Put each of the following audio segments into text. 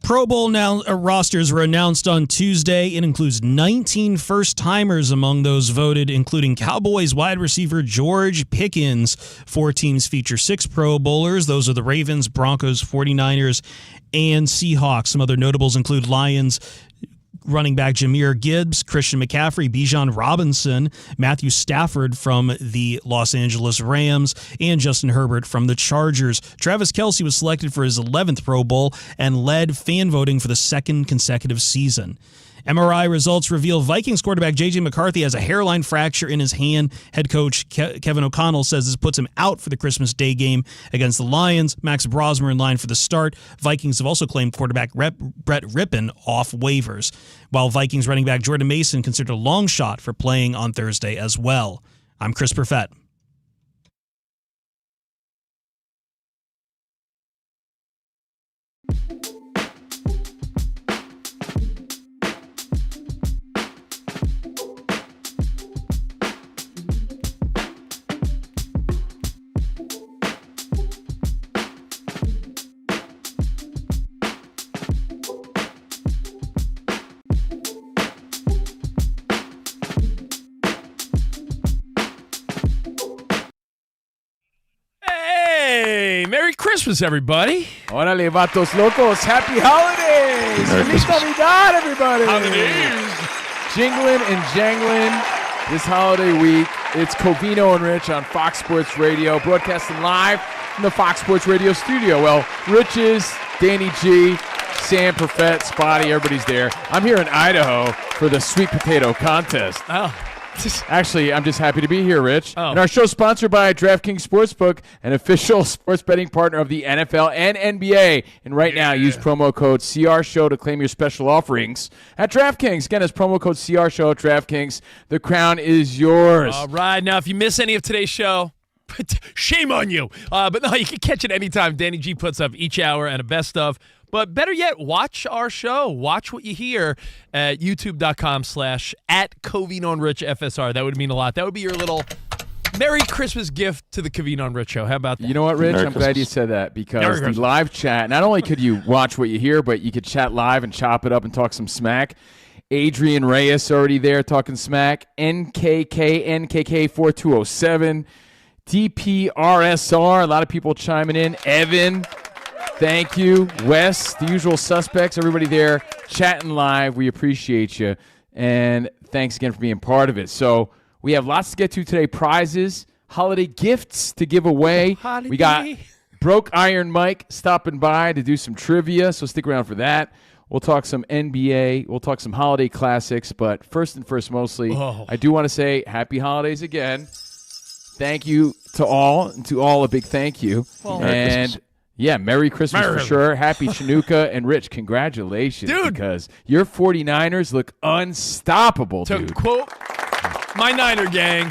Pro Bowl rosters were announced on Tuesday. It includes 19 first-timers among those voted, including Cowboys wide receiver George Pickens. 4 teams feature 6 Pro Bowlers. Those are the Ravens, Broncos, 49ers, and Seahawks. Some other notables include Lions running back Jahmyr Gibbs, Christian McCaffrey, Bijan Robinson, Matthew Stafford from the Los Angeles Rams, and Justin Herbert from the Chargers. Travis Kelce was selected for his 11th Pro Bowl and led fan voting for the 2nd consecutive season. MRI results reveal Vikings quarterback J.J. McCarthy has a hairline fracture in his hand. Head coach Kevin O'Connell says this puts him out for the Christmas Day game against the Lions. Max Brosmer in line for the start. Vikings have also claimed quarterback Brett Rippon off waivers, while Vikings running back Jordan Mason considered a long shot for playing on Thursday as well. I'm Chris Perfett. Merry Christmas, everybody. Órale, vatos locos. Happy holidays. Feliz Navidad, everybody. Holidays. Jingling and jangling this holiday week. It's Covino and Rich on Fox Sports Radio, broadcasting live from the Fox Sports Radio studio. Well, Rich is, Danny G, Sam, Perfett, Spotty, everybody's there. I'm here in Idaho for the sweet potato contest. Oh. Actually, I'm just happy to be here, Rich. Oh. And our show's sponsored by DraftKings Sportsbook, an official sports betting partner of the NFL and NBA. And right now, use promo code CRSHOW to claim your special offerings at DraftKings. Again, it's promo code CRSHOW at DraftKings. The crown is yours. All right. Now, if you miss any of today's show, shame on you. But no, you can catch it anytime. Danny G puts up each hour and a best of. But better yet, watch our show. Watch what you hear at youtube.com/@Covino and Rich FSR. That would mean a lot. That would be your little Merry Christmas gift to the Covino and Rich show. How about that? You know what, Rich? I'm glad you said that because the live chat, not only could you watch what you hear, but you could chat live and chop it up and talk some smack. Adrian Reyes already there talking smack. NKK4207. DPRSR, a lot of people chiming in. Evan. Thank you, Wes, the usual suspects, everybody there chatting live. We appreciate you, and thanks again for being part of it. So we have lots to get to today, prizes, holiday gifts to give away. Holiday. We got Broke Iron Mike stopping by to do some trivia, so stick around for that. We'll talk some NBA. We'll talk some holiday classics, but first and first, mostly, I do want to say happy holidays again. Thank you to all, and to all a big thank you. Well, and yeah, Merry Christmas for sure. Happy Chanukah. And Rich, congratulations. Dude. Because your 49ers look unstoppable, to dude. quote my Niner gang,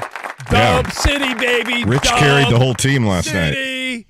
Dub City, baby. Rich Dub carried the whole team last night. City.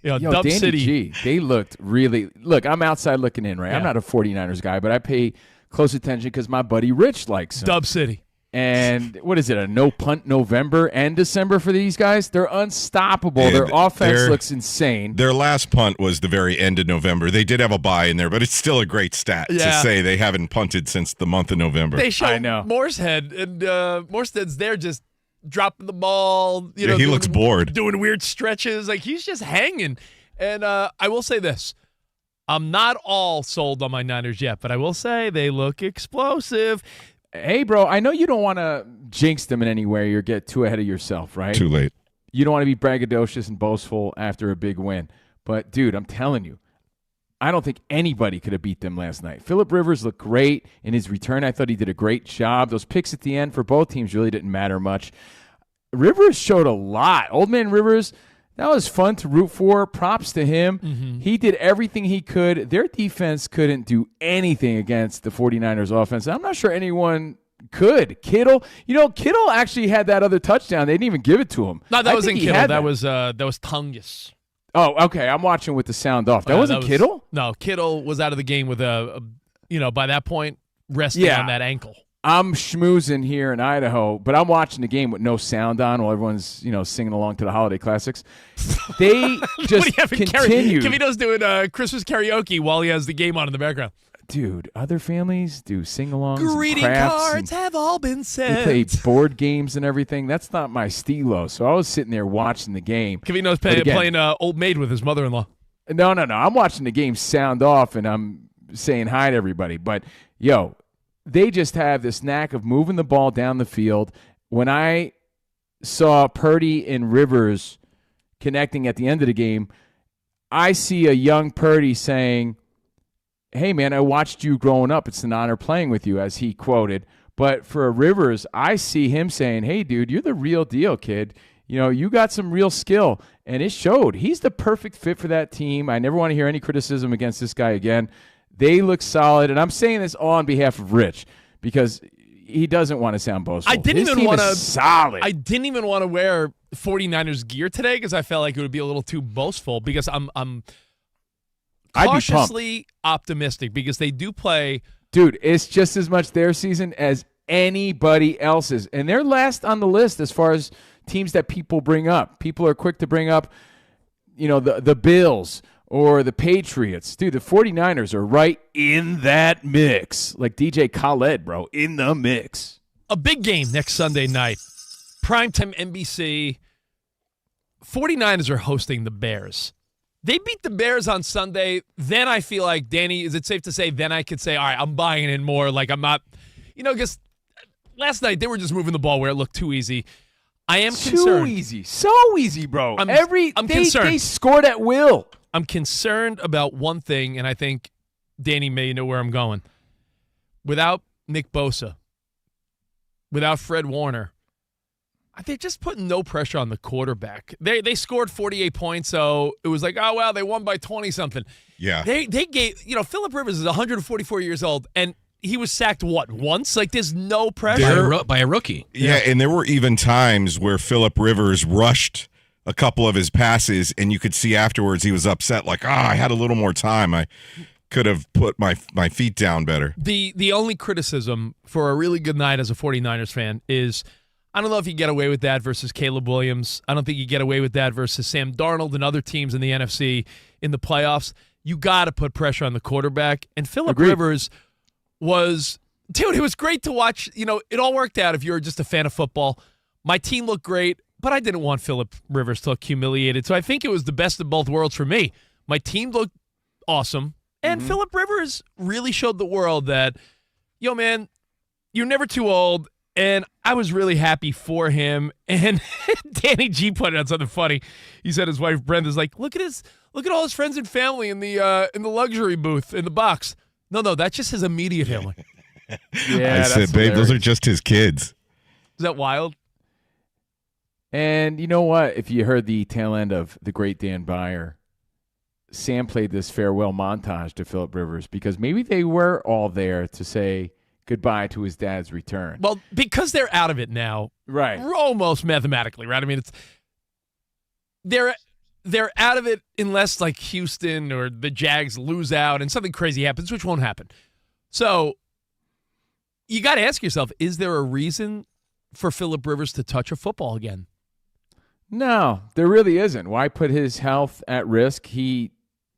Yo, Dub Danny City. G, they looked really – look, I'm outside looking in, right? Yeah. I'm not a 49ers guy, but I pay close attention because my buddy Rich likes them. Dub City. And what is it, a no-punt November and December for these guys? They're unstoppable. Their offense looks insane. Their last punt was the very end of November. They did have a bye in there, but it's still a great stat to say they haven't punted since the month of November. They show Morsehead, and Morstead's there just dropping the ball. You know, he looks bored. Doing weird stretches. Like, he's just hanging. And I will say this. I'm not all sold on my Niners yet, but I will say they look explosive. Hey, bro, I know you don't want to jinx them in any way or get too ahead of yourself, right? Too late. You don't want to be braggadocious and boastful after a big win. But, dude, I'm telling you, I don't think anybody could have beat them last night. Phillip Rivers looked great in his return. I thought he did a great job. Those picks at the end for both teams really didn't matter much. Rivers showed a lot. Old man Rivers, that was fun to root for. Props to him. Mm-hmm. He did everything he could. Their defense couldn't do anything against the 49ers offense. I'm not sure anyone could. Kittle actually had that other touchdown. They didn't even give it to him. No, that wasn't Kittle. That was Tungus. Oh, okay. I'm watching with the sound off. That wasn't Kittle? No, Kittle was out of the game with by that point, resting on that ankle. I'm schmoozing here in Idaho, but I'm watching the game with no sound on while everyone's, singing along to the holiday classics. They just continue. Covino's doing Christmas karaoke while he has the game on in the background. Dude, other families do sing-alongs Greeting and crafts cards have all been sent. They play board games and everything. That's not my stilo. So I was sitting there watching the game. Covino's playing Old Maid with his mother-in-law. No. I'm watching the game sound off, and I'm saying hi to everybody. But, they just have this knack of moving the ball down the field. When I saw Purdy and Rivers connecting at the end of the game, I see a young Purdy saying, "Hey, man, I watched you growing up. It's an honor playing with you," as he quoted. But for Rivers, I see him saying, "Hey, dude, you're the real deal, kid. You got some real skill." And it showed. He's the perfect fit for that team. I never want to hear any criticism against this guy again. They look solid, and I'm saying this all on behalf of Rich because he doesn't want to sound boastful. I didn't His even team want is solid. I didn't even want to wear 49ers gear today because I felt like it would be a little too boastful because I'm cautiously optimistic because they do play. Dude, it's just as much their season as anybody else's, and they're last on the list as far as teams that people bring up. People are quick to bring up, the Bills or the Patriots. Dude, the 49ers are right in that mix. Like DJ Khaled, bro, in the mix. A big game next Sunday night. Primetime NBC. 49ers are hosting the Bears. They beat the Bears on Sunday. Then I feel like, Danny, is it safe to say then I could say, all right, I'm buying in more. Like I'm not, because last night they were just moving the ball where it looked too easy. I am concerned. Too easy. So easy, bro. I'm concerned. They scored at will. I'm concerned about one thing, and I think Danny may know where I'm going. Without Nick Bosa, without Fred Warner, they're just putting no pressure on the quarterback. They scored 48 points, so it was like, oh, well, they won by 20-something. Yeah. They gave, Phillip Rivers is 144 years old, and he was sacked, once? Like, there's no pressure. By a rookie. Yeah, and there were even times where Phillip Rivers rushed a couple of his passes, and you could see afterwards he was upset, like, I had a little more time. I could have put my feet down better. The only criticism for a really good night as a 49ers fan is I don't know if you get away with that versus Caleb Williams. I don't think you get away with that versus Sam Darnold and other teams in the NFC in the playoffs. You got to put pressure on the quarterback. And Phillip Rivers was, dude, it was great to watch. It all worked out if you were just a fan of football. My team looked great, but I didn't want Phillip Rivers to look humiliated. So I think it was the best of both worlds for me. My team looked awesome. And Phillip Rivers really showed the world that, man, you're never too old. And I was really happy for him. And Danny G put out something funny. He said his wife Brenda's like, look at all his friends and family in the luxury booth in the box. No, that's just his immediate family. Yeah, I said, babe, those are just his kids. Is that wild? And you know what? If you heard the tail end of the great Dan Byer, Sam played this farewell montage to Phillip Rivers because maybe they were all there to say goodbye to his dad's return. Well, because they're out of it now, right? Almost mathematically, right? I mean, they're out of it unless like Houston or the Jags lose out and something crazy happens, which won't happen. So you got to ask yourself: is there a reason for Phillip Rivers to touch a football again? No, there really isn't. Why put his health at risk? He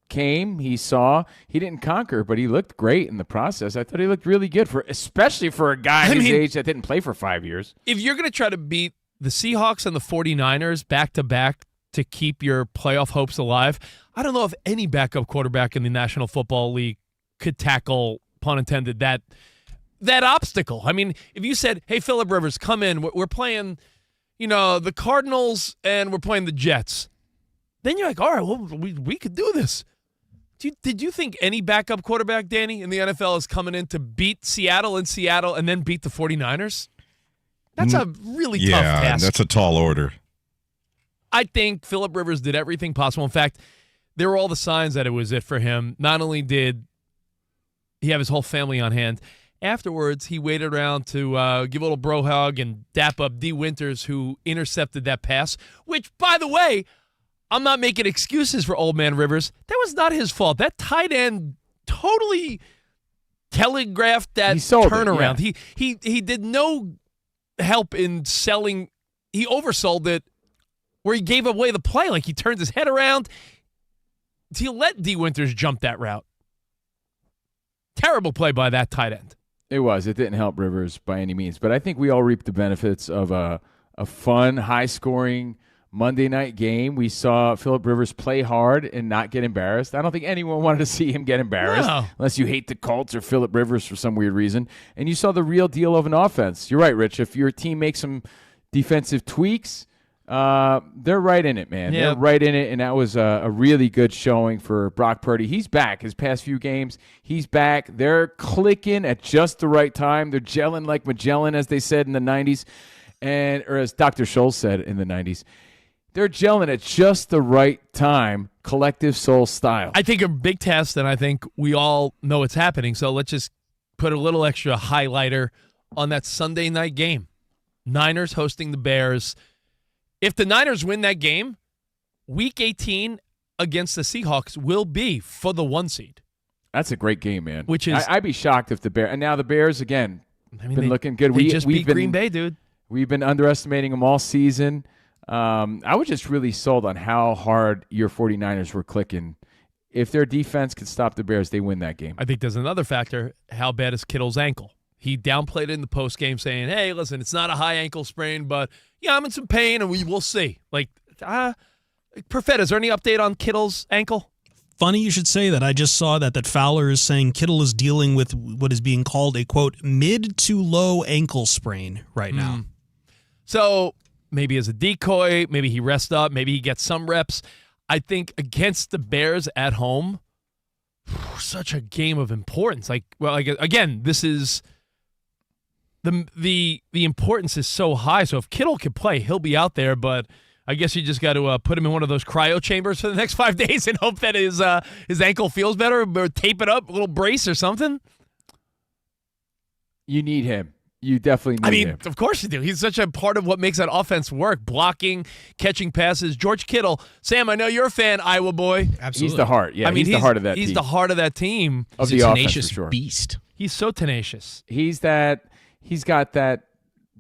came, he saw, he didn't conquer, but he looked great in the process. I thought he looked really good especially for a guy his age that didn't play for 5 years. If you're going to try to beat the Seahawks and the 49ers back-to-back to keep your playoff hopes alive, I don't know if any backup quarterback in the National Football League could tackle, pun intended, that obstacle. I mean, if you said, hey, Phillip Rivers, come in, we're playing, the Cardinals and we're playing the Jets, then you're like, all right, well, we could do this. Did you think any backup quarterback, Danny, in the NFL is coming in to beat Seattle in Seattle and then beat the 49ers? That's a really tough task. Yeah, that's a tall order. I think Phillip Rivers did everything possible. In fact, there were all the signs that it was it for him. Not only did he have his whole family on hand, afterwards he waited around to give a little bro hug and dap up D. Winters, who intercepted that pass, which, by the way, I'm not making excuses for old man Rivers. That was not his fault. That tight end totally telegraphed that He sold it, turnaround. yeah. He did no help in selling. He oversold it where he gave away the play. Like, he turned his head around. He let D. Winters jump that route. Terrible play by that tight end. It was. It didn't help Rivers by any means. But I think we all reaped the benefits of a fun, high-scoring Monday night game. We saw Phillip Rivers play hard and not get embarrassed. I don't think anyone wanted to see him get embarrassed, No. unless you hate the Colts or Phillip Rivers for some weird reason. And you saw the real deal of an offense. You're right, Rich. If your team makes some defensive tweaks, they're right in it, man. Yeah. They're right in it, and that was a really good showing for Brock Purdy. He's back. His past few games, he's back. They're clicking at just the right time. They're gelling like Magellan, as they said in the 90s, or as Dr. Scholl said in the 90s. They're gelling at just the right time, collective soul style. I think a big test, and I think we all know it's happening, so let's just put a little extra highlighter on that Sunday night game. Niners hosting the Bears. If the Niners win that game, Week 18 against the Seahawks will be for the 1 seed. That's a great game, man. Which is- I'd be shocked if the Bears. And now the Bears, again, been they- looking good. They just beat Green Bay, dude. We've been underestimating them all season. I was just really sold on how hard your 49ers were clicking. If their defense could stop the Bears, they win that game. I think there's another factor. How bad is Kittle's ankle? He downplayed it in the postgame saying, hey, listen, it's not a high ankle sprain, but yeah, I'm in some pain, and we will see. Like, Perfetta, is there any update on Kittle's ankle? Funny you should say that. I just saw that Fowler is saying Kittle is dealing with what is being called a, quote, mid to low ankle sprain right now. So maybe as a decoy, maybe he rests up, maybe he gets some reps. I think against the Bears at home, such a game of importance. Like, well, again, this is the importance is so high. So if Kittle can play, he'll be out there. But I guess you just got to put him in one of those cryo chambers for the next 5 days and hope that his ankle feels better, or tape it up, a little brace or something. You need him. You definitely need him. Of course you do. He's such a part of what makes that offense work. Blocking, catching passes. George Kittle. Sam, I know you're a fan, Iowa boy. Absolutely. He's the heart. Yeah, he's the heart of that team. He's the heart of that team. Of He's the a offense, tenacious for sure. beast. He's so tenacious. He's got that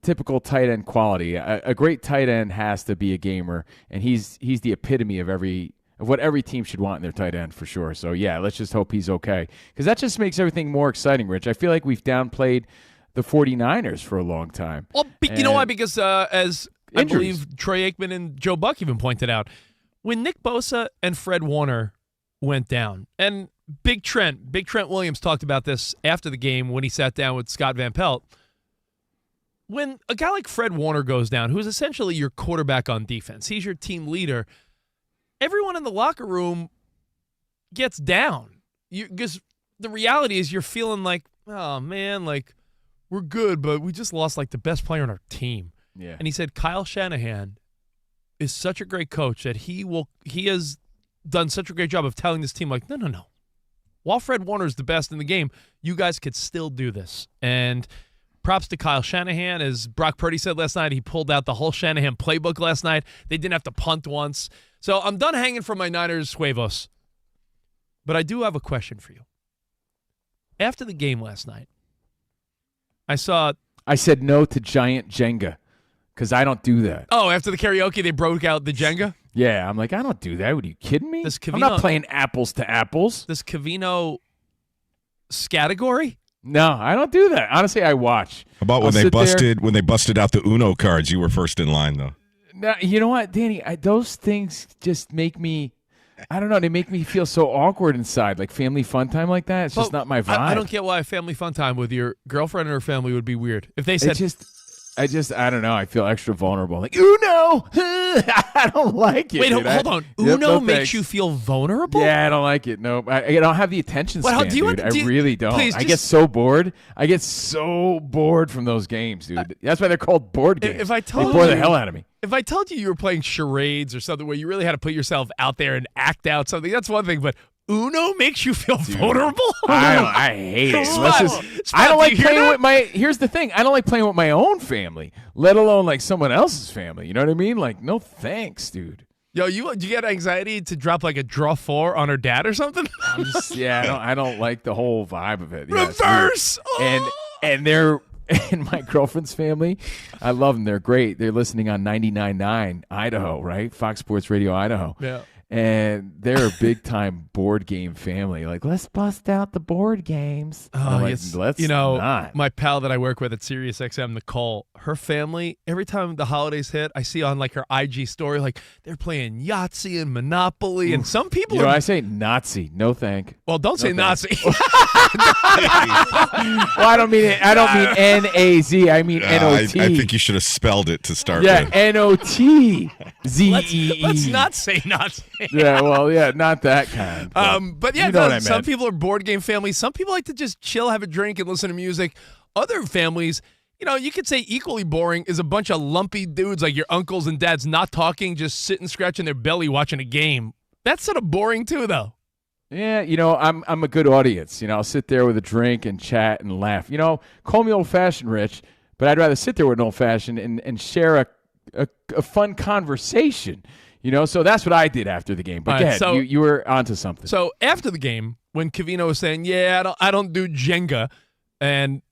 typical tight end quality. A great tight end has to be a gamer, and he's the epitome of what every team should want in their tight end for sure. So yeah, let's just hope he's okay, because that just makes everything more exciting, Rich. I feel like we've downplayed the 49ers for a long time. Well, you know why? Because as Injuries. I believe Troy Aikman and Joe Buck even pointed out, when Nick Bosa and Fred Warner went down, and Big Trent Williams talked about this after the game when he sat down with Scott Van Pelt. When a guy like Fred Warner goes down, who's essentially your quarterback on defense, he's your team leader, everyone in the locker room gets down. Because the reality is you're feeling like, oh, man, like, we're good, but we just lost, like, the best player on our team. Yeah. And he said Kyle Shanahan is such a great coach that he has done such a great job of telling this team, like, no. While Fred Warner is the best in the game, you guys could still do this. And props to Kyle Shanahan. As Brock Purdy said last night, he pulled out the whole Shanahan playbook last night. They didn't have to punt once. So I'm done hanging from my Niners huevos. But I do have a question for you. After the game last night, I said no to giant Jenga because I don't do that. Oh, after the karaoke, they broke out the Jenga? Yeah, I'm like, I don't do that. Are you kidding me? This I'm Covino- not playing apples to apples. This Covino category? No, I don't do that. Honestly, I watch. How about when they busted out the Uno cards? You were first in line, though. Now, you know what, Danny? Those things just make me, I don't know, they make me feel so awkward inside. Like family fun time like that, it's just not my vibe. I don't get why family fun time with your girlfriend and her family would be weird. If they said, I don't know. I feel extra vulnerable. Like, Uno! I don't like it. wait, dude. hold on. Yep, Uno no makes thanks. you feel vulnerable? Yeah, I don't like it. No, I don't have the attention Well, span, do you dude. want- do you- I really don't. please, I just- get so bored. I get so bored from those games, dude. That's why they're called board games. If I told they bore the you- hell out of me. If I told you were playing charades or something where you really had to put yourself out there and act out something, that's one thing. But Uno makes you feel vulnerable? I hate it. Spot. Let's just- Spot, I don't do like you hear playing that? with my. Here's the thing. I don't like playing with my own family, let alone like someone else's family. You know what I mean? Like, no thanks, dude. Yo, you get anxiety to drop like a draw 4 on her dad or something? I don't like the whole vibe of it. Yeah, Reverse! And they're and my girlfriend's family, I love them. They're great. They're listening on 99.9 Idaho, right? Fox Sports Radio Idaho. Yeah. And they're a big time board game family. Like, let's bust out the board games. Oh, like, yes. let's not. My pal that I work with at SiriusXM, Nicole, her family, every time the holidays hit, I see on like her IG story, like they're playing Yahtzee and Monopoly, and some people I say Nazi. No thank. Well, don't say Nazi. Well, I don't mean it. I don't mean N-A-Z. I mean N-O-T. I think you should have spelled it to start Yeah, with. N-O-T-Z-E-E. Let's not say Nazi. Yeah, well, yeah, not that kind. But yeah, you know what I some meant. people are board game families. Some people like to just chill, have a drink, and listen to music. Other families, you could say equally boring is a bunch of lumpy dudes like your uncles and dads not talking, just sitting scratching their belly watching a game. That's sort of boring too, though. Yeah, I'm a good audience. I'll sit there with a drink and chat and laugh. Call me old-fashioned, Rich, but I'd rather sit there with an old-fashioned and share a fun conversation. So that's what I did after the game. But go ahead, so- you were onto something. So after the game, when Covino was saying, "Yeah, I don't do Jenga," and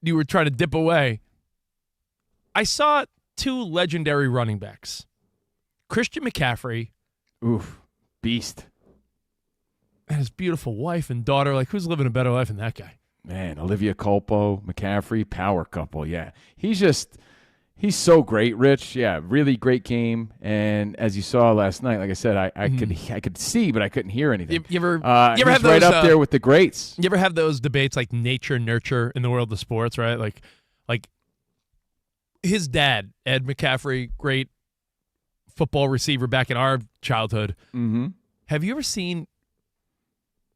you were trying to dip away, I saw two legendary running backs, Christian McCaffrey, Oof, beast. and his beautiful wife and daughter. Like, who's living a better life than that guy? Man, Olivia Culpo, McCaffrey, power couple. Yeah, he's so great, Rich. Yeah, really great game. And as you saw last night, like I said, I could see, but I couldn't hear anything. You ever he's have right those, up there with the greats. You ever have those debates like nature, nurture in the world of sports, right? Like his dad, Ed McCaffrey, great football receiver back in our childhood. Mm-hmm. Have you ever seen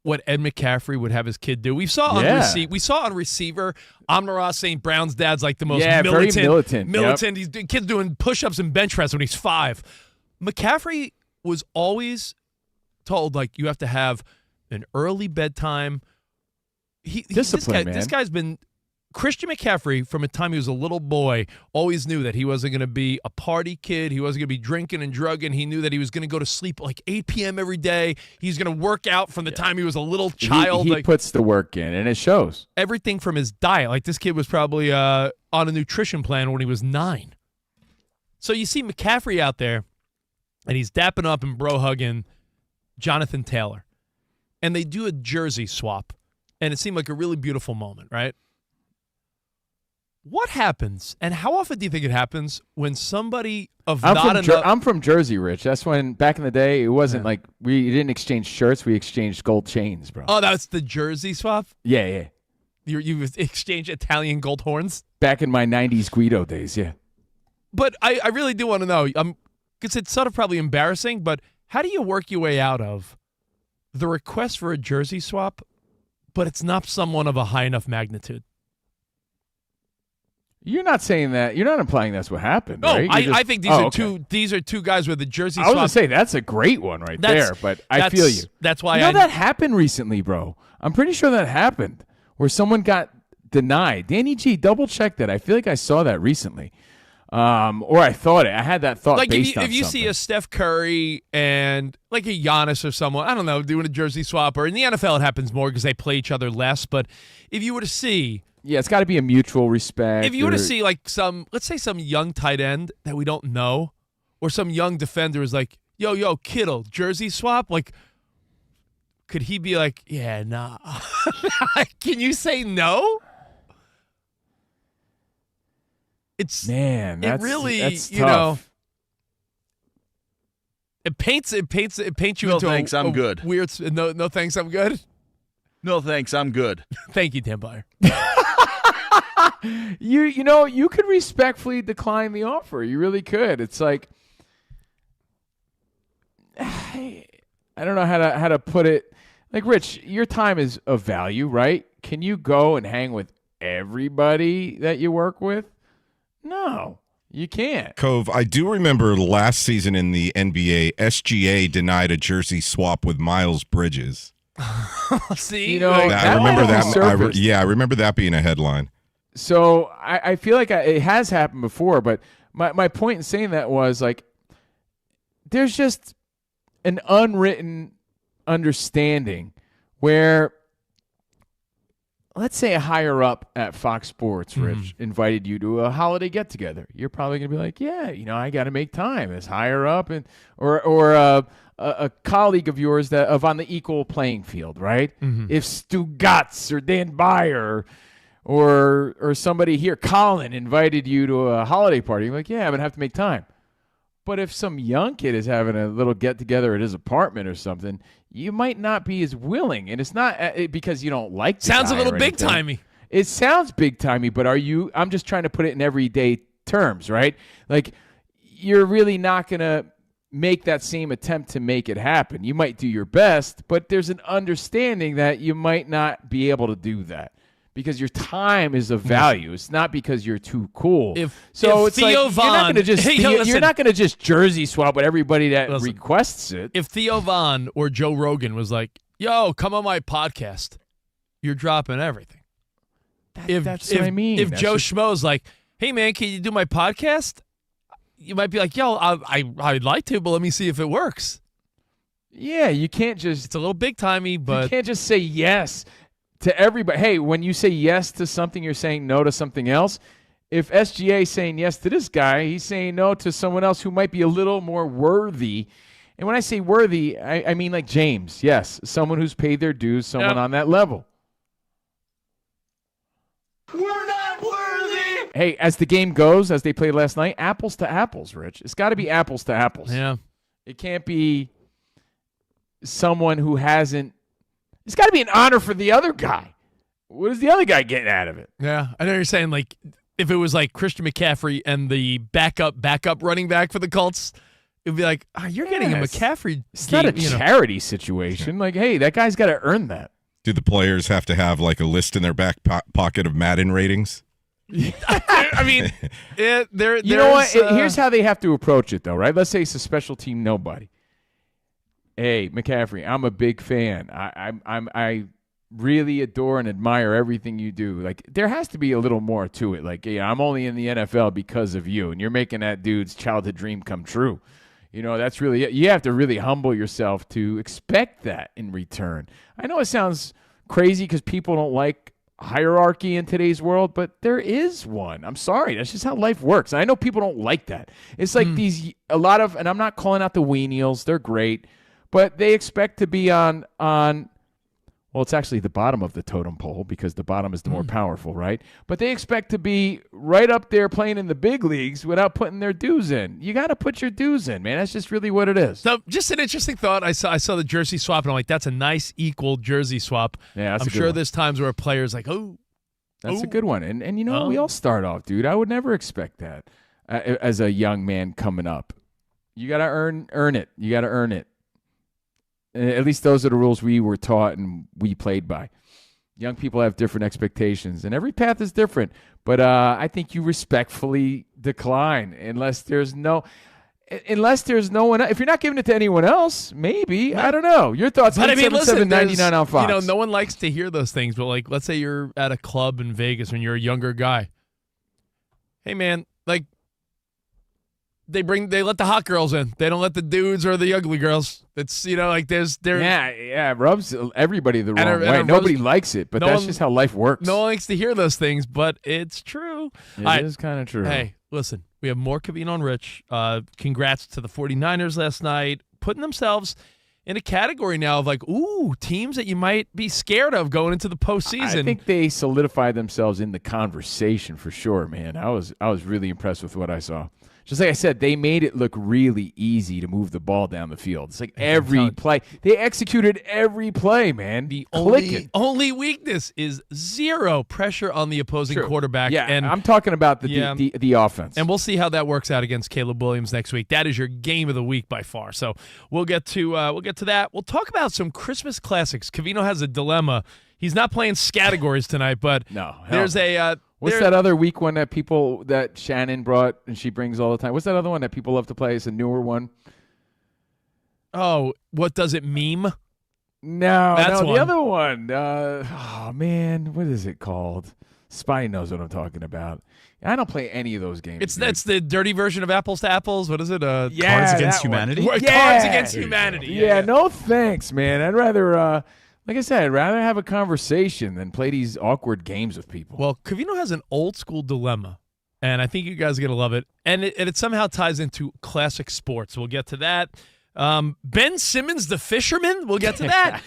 what Ed McCaffrey would have his kid do? We saw on receiver, Amon-Ra St. Brown's dad's like the most militant. Very militant. Militant. He's kids doing push-ups and bench press when he's 5. McCaffrey was always told, like, you have to have an early bedtime. Discipline, man. This guy's been Christian McCaffrey, from the time he was a little boy, always knew that he wasn't going to be a party kid. He wasn't going to be drinking and drugging. He knew that he was going to go to sleep at like 8 p.m. every day. He's going to work out from the time he was a little child. He puts the work in, and it shows. Everything from his diet. Like, this kid was probably on a nutrition plan when he was 9. So you see McCaffrey out there, and he's dapping up and bro-hugging Jonathan Taylor. And they do a jersey swap, and it seemed like a really beautiful moment, right? What happens, and how often do you think it happens when somebody of I'm from Jersey, Rich. That's when, back in the day, it wasn't like we didn't exchange shirts. We exchanged gold chains, bro. Oh, that's the jersey swap? Yeah. You exchanged Italian gold horns? Back in my 90s Guido days, yeah. But I really do want to know, because it's sort of probably embarrassing, but how do you work your way out of the request for a jersey swap, but it's not someone of a high enough magnitude? You're not saying that. You're not implying that's what happened. No, right? I think these are two guys with the jersey I swap. was gonna say that's a great one right there, but I feel you. That's why that happened recently, bro. I'm pretty sure that happened where someone got denied. Danny G, double check that. I feel like I saw that recently, or I thought it. I had that thought. Like based if you see a Steph Curry and like a Giannis or someone, I don't know, doing a jersey swap, or in the NFL it happens more because they play each other less. But if you were to see. Yeah, it's got to be a mutual respect. If you were to see like let's say some young tight end that we don't know, or some young defender is like, yo, Kittle, jersey swap, like, could he be like, yeah, nah? Can you say no? That's tough. It paints you into thanks, I'm good. Weird. No, thanks, I'm good. No, thanks, I'm good. Thank you, Tim Byer. You could respectfully decline the offer. You really could. It's like, I don't know how to put it. Like, Rich, your time is of value, right? Can you go and hang with everybody that you work with? No, you can't. Cove, I do remember last season in the NBA, SGA denied a jersey swap with Miles Bridges. See, I remember that. I remember that being a headline. So I feel like it has happened before, but my point in saying that was like, there's just an unwritten understanding where, let's say a higher up at Fox Sports, Rich, invited you to a holiday get-together. You're probably going to be like, yeah, I got to make time. It's higher up, or a colleague of yours of on the equal playing field, right? If Stu Gatz or Dan Byer or somebody here, Colin, invited you to a holiday party, you're like, yeah, I'm going to have to make time. But if some young kid is having a little get-together at his apartment or something, you might not be as willing. And it's not because you don't like the Sounds a guy little or anything. big-timey. It sounds big-timey, but I'm just trying to put it in everyday terms, right? Like, you're really not going to make that same attempt to make it happen. You might do your best, but there's an understanding that you might not be able to do that. Because your time is of value. It's not because you're too cool. If Theo Von, you're not going to just jersey swap with everybody that requests it. If Theo Von or Joe Rogan was like, "Yo, come on my podcast," you're dropping everything. That's what I mean. If Joe Schmo's like, "Hey man, can you do my podcast?" You might be like, "Yo, I'd like to, but let me see if it works." Yeah, you can't just. It's a little big timey, but you can't just say yes to everybody. Hey, when you say yes to something, you're saying no to something else. If SGA is saying yes to this guy, he's saying no to someone else who might be a little more worthy. And when I say worthy, I mean like James. Yes, someone who's paid their dues, someone on that level. We're not worthy. Hey, as the game goes, as they played last night, apples to apples, Rich. It's got to be apples to apples. Yeah. It can't be someone who hasn't. It's got to be an honor for the other guy. What is the other guy getting out of it? Yeah, I know you're saying, like, if it was like Christian McCaffrey and the backup running back for the Colts, it would be like, you're getting a McCaffrey. It's not a charity situation. Like, hey, that guy's got to earn that. Do the players have to have like a list in their back pocket of Madden ratings? I mean, you know what? Here's how they have to approach it, though, right? Let's say it's a special team nobody. Hey, McCaffrey, I'm a big fan. I really adore and admire everything you do. Like, there has to be a little more to it. Like, yeah, I'm only in the NFL because of you, and you're making that dude's childhood dream come true. That's really it. You have to really humble yourself to expect that in return. I know it sounds crazy because people don't like hierarchy in today's world, but there is one. I'm sorry. That's just how life works. And I know people don't like that. It's like and I'm not calling out the weenials. They're great. But they expect to be on well, it's actually the bottom of the totem pole because the bottom is the more powerful, right? But they expect to be right up there playing in the big leagues without putting their dues in. You got to put your dues in, man. That's just really what it is. So just an interesting thought. I saw the jersey swap, and I'm like, that's a nice equal jersey swap. Yeah, I'm sure there's times where a player's like, that's a good one. And we all start off, dude. I would never expect that as a young man coming up. You got to earn it. You got to earn it. At least those are the rules we were taught and we played by. Young people have different expectations, and every path is different. But I think you respectfully decline unless there's no one. If you're not giving it to anyone else, maybe. I don't know. Your thoughts? But I mean, listen, $7.99 on Fox. No one likes to hear those things. But like, let's say you're at a club in Vegas when you're a younger guy. Hey, man, like. They let the hot girls in. They don't let the dudes or the ugly girls. It's it rubs everybody the wrong way. Nobody likes it, but that's just how life works. No one likes to hear those things, but it's true. It is kind of true. Hey, listen, we have more Covino Rich. Congrats to the 49ers last night, putting themselves in a category now of like, teams that you might be scared of going into the postseason. I think they solidified themselves in the conversation for sure, man. I was really impressed with what I saw. Just like I said, they made it look really easy to move the ball down the field. It's like every play. They executed every play, man. The only weakness is zero pressure on the opposing quarterback. Yeah, and I'm talking about the offense. And we'll see how that works out against Caleb Williams next week. That is your game of the week by far. So we'll get to that. We'll talk about some Christmas classics. Covino has a dilemma. He's not playing categories tonight, but there's What's that other weak one that Shannon brought and she brings all the time? What's that other one that people love to play? It's a newer one. Oh, what does it meme? No, That's the one. other one. Oh man, what is it called? Spotty knows what I'm talking about. I don't play any of those games. That's the dirty version of Apples to Apples. What is it? yeah, Cards Against that one. Humanity? Cards Yeah. Against Humanity. Yeah, no thanks, man. I'd rather, like I said, I'd rather have a conversation than play these awkward games with people. Well, Covino has an old school dilemma, and I think you guys are going to love it. And it somehow ties into classic sports. We'll get to that. Ben Simmons, the fisherman, we'll get to that.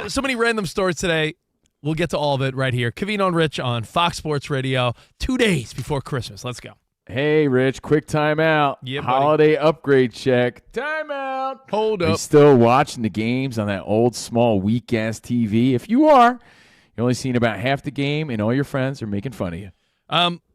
So many random stories today. We'll get to all of it right here. Covino and Rich on Fox Sports Radio 2 days before Christmas. Let's go. Hey, Rich, quick timeout. Yeah, buddy. Holiday upgrade check. Timeout. Hold Are you up. still watching the games on that old, small, weak-ass TV? If you are, you're only seeing about half the game, and all your friends are making fun of you.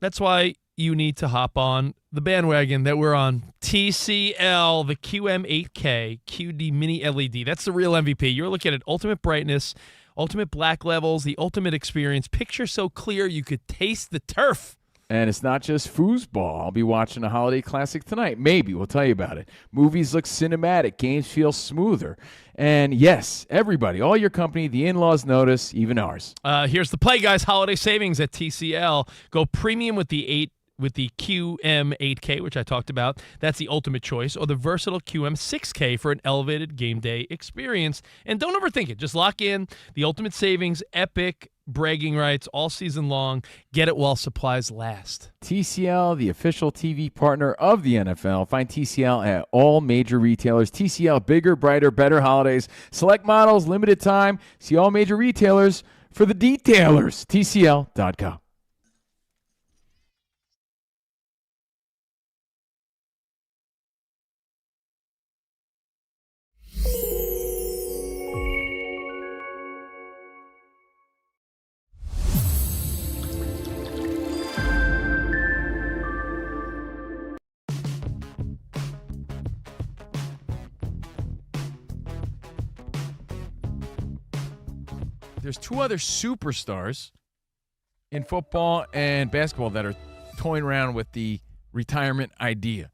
That's why you need to hop on the bandwagon that we're on. TCL, the QM8K QD Mini LED. That's the real MVP. You're looking at ultimate brightness, ultimate black levels, the ultimate experience. Picture so clear you could taste the turf. And it's not just foosball. I'll be watching a holiday classic tonight. Maybe. We'll tell you about it. Movies look cinematic. Games feel smoother. And yes, everybody, all your company, the in-laws notice, even ours. Here's the play, guys. Holiday savings at TCL. Go premium with the QM8K, which I talked about. That's the ultimate choice. Or the versatile QM6K for an elevated game day experience. And don't overthink it. Just lock in the ultimate savings, epic bragging rights all season long. Get it while supplies last. TCL, the official TV partner of the NFL. Find TCL at all major retailers. TCL, bigger, brighter, better holidays. Select models, limited time. See all major retailers for the detailers. TCL.com. There's two other superstars in football and basketball that are toying around with the retirement idea.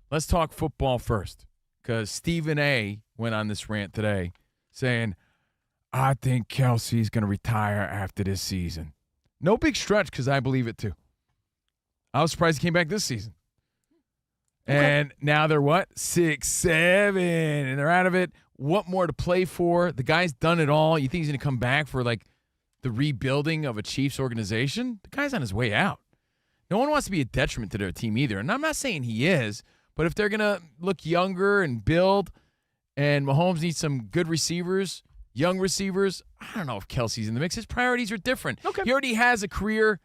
Let's talk football first, because Stephen A. went on this rant today saying, I think Kelsey's going to retire after this season. No big stretch, because I believe it too. I was surprised he came back this season. Okay. And now they're what? 6-7, and they're out of it. What more to play for? The guy's done it all. You think he's going to come back for like the rebuilding of a Chiefs organization? The guy's on his way out. No one wants to be a detriment to their team either. And I'm not saying he is, but if they're going to look younger and build, and Mahomes needs some good receivers, young receivers, I don't know if Kelsey's in the mix. His priorities are different. Okay. He already has a career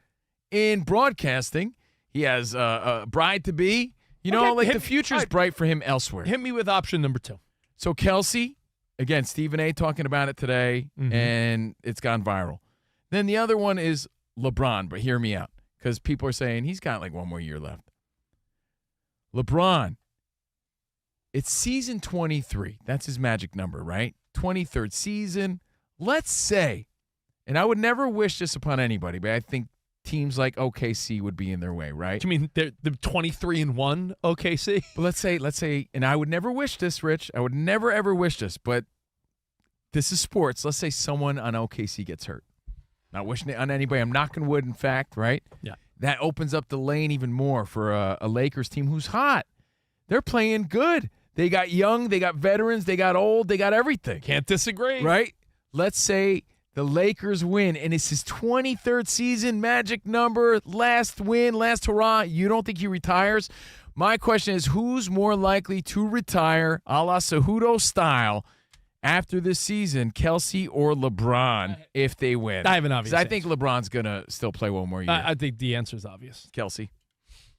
in broadcasting. He has a bride-to-be. You know, like the future's bright for him elsewhere. Hit me with option number 2. So Kelsey, again, Stephen A. talking about it today, and it's gone viral. Then the other one is LeBron, but hear me out, because people are saying he's got like one more year left. LeBron, it's season 23. That's his magic number, right? 23rd season. Let's say, and I would never wish this upon anybody, but I think teams like OKC would be in their way, right? Do you mean the 23-1 OKC? But let's say, and I would never wish this, Rich. I would never, ever wish this, but this is sports. Let's say someone on OKC gets hurt. Not wishing it on anybody. I'm knocking wood, in fact, right? Yeah. That opens up the lane even more for a Lakers team who's hot. They're playing good. They got young, they got veterans, they got old, they got everything. Can't disagree. Right? Let's say the Lakers win, and it's his 23rd season, magic number, last win, last hurrah. You don't think he retires? My question is, who's more likely to retire, a la Cejudo style, after this season, Kelsey or LeBron, if they win? I have an obvious I think LeBron's going to still play one more year. I think the answer is obvious. Kelsey?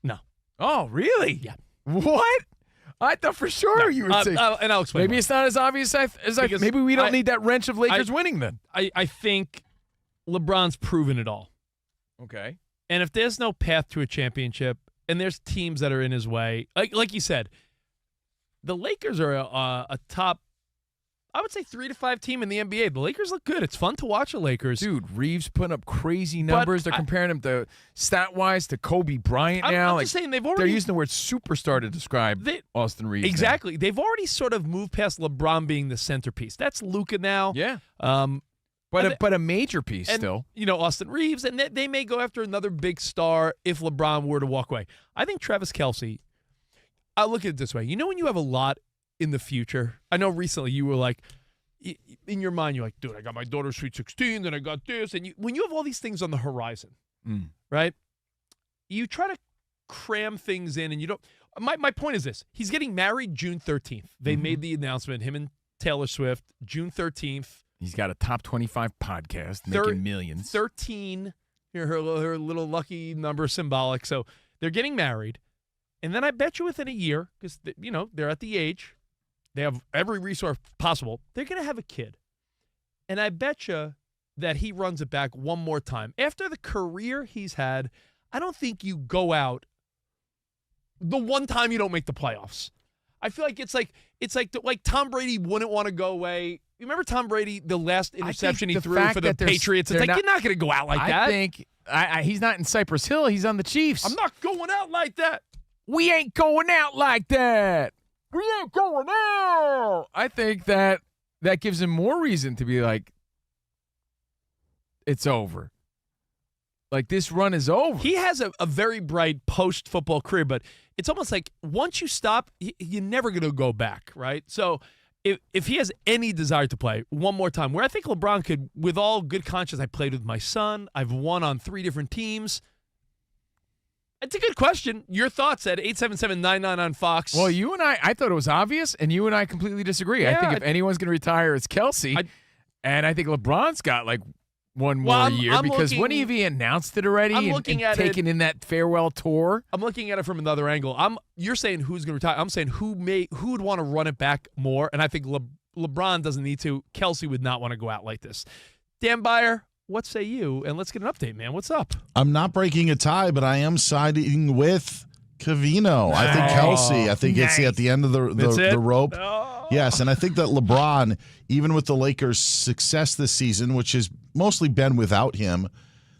No. Oh, really? Yeah. What? I thought for sure you would say. And I'll explain Maybe why. it's not as obvious as Because maybe we don't need that wrench of Lakers winning then. I think LeBron's proven it all. Okay. And if there's no path to a championship, and there's teams that are in his way, like you said, the Lakers are a top I would say 3 to 5 team in the NBA. The Lakers look good. It's fun to watch the Lakers. Dude, Reeves putting up crazy numbers. They're comparing him to stat-wise to Kobe Bryant now. I'm just saying they're using the word superstar to describe Austin Reeves. Exactly. They've already sort of moved past LeBron being the centerpiece. That's Luka now. Yeah. But a major piece still. Austin Reeves, and they may go after another big star if LeBron were to walk away. I think Travis Kelce, I look at it this way. When you have a lot in the future, I know recently you were like, in your mind, you're like, dude, I got my daughter's Sweet 16, then I got this. And when you have all these things on the horizon, right, you try to cram things in, and you don't. My point is this. He's getting married June 13th. They made the announcement, him and Taylor Swift, June 13th. He's got a top 25 podcast making millions. 13, her little lucky number symbolic. So they're getting married. And then I bet you within a year, because, they're at the age, they have every resource possible, they're going to have a kid. And I bet you that he runs it back one more time. After the career he's had, I don't think you go out the one time you don't make the playoffs. I feel like it's like Tom Brady wouldn't want to go away. You remember Tom Brady, the last interception he threw for the Patriots? It's like, you're not going to go out like that. I think he's not in Cypress Hill. He's on the Chiefs. I'm not going out like that. We ain't going out like that. We ain't going out. I think that gives him more reason to be like, it's over. Like, this run is over. He has a very bright post-football career, but it's almost like once you stop, you're never going to go back, right? So if he has any desire to play one more time, where I think LeBron could, with all good conscience, I played with my son, I've won on 3 different teams. It's a good question. Your thoughts at 877-99 on Fox. Well, you and I thought it was obvious, and you and I completely disagree. Yeah, I think if anyone's going to retire, it's Kelce. And I think LeBron's got like one more year because when he announced it already and taken in that farewell tour. I'm looking at it from another angle. You're saying who's going to retire. I'm saying who would want to run it back more, and I think LeBron doesn't need to. Kelce would not want to go out like this. Dan Byer, what say you? And let's get an update, man. What's up? I'm not breaking a tie, but I am siding with Covino. I think Kelce. I think it's at the end of the rope. Oh. Yes, and I think that LeBron, even with the Lakers' success this season, which has mostly been without him,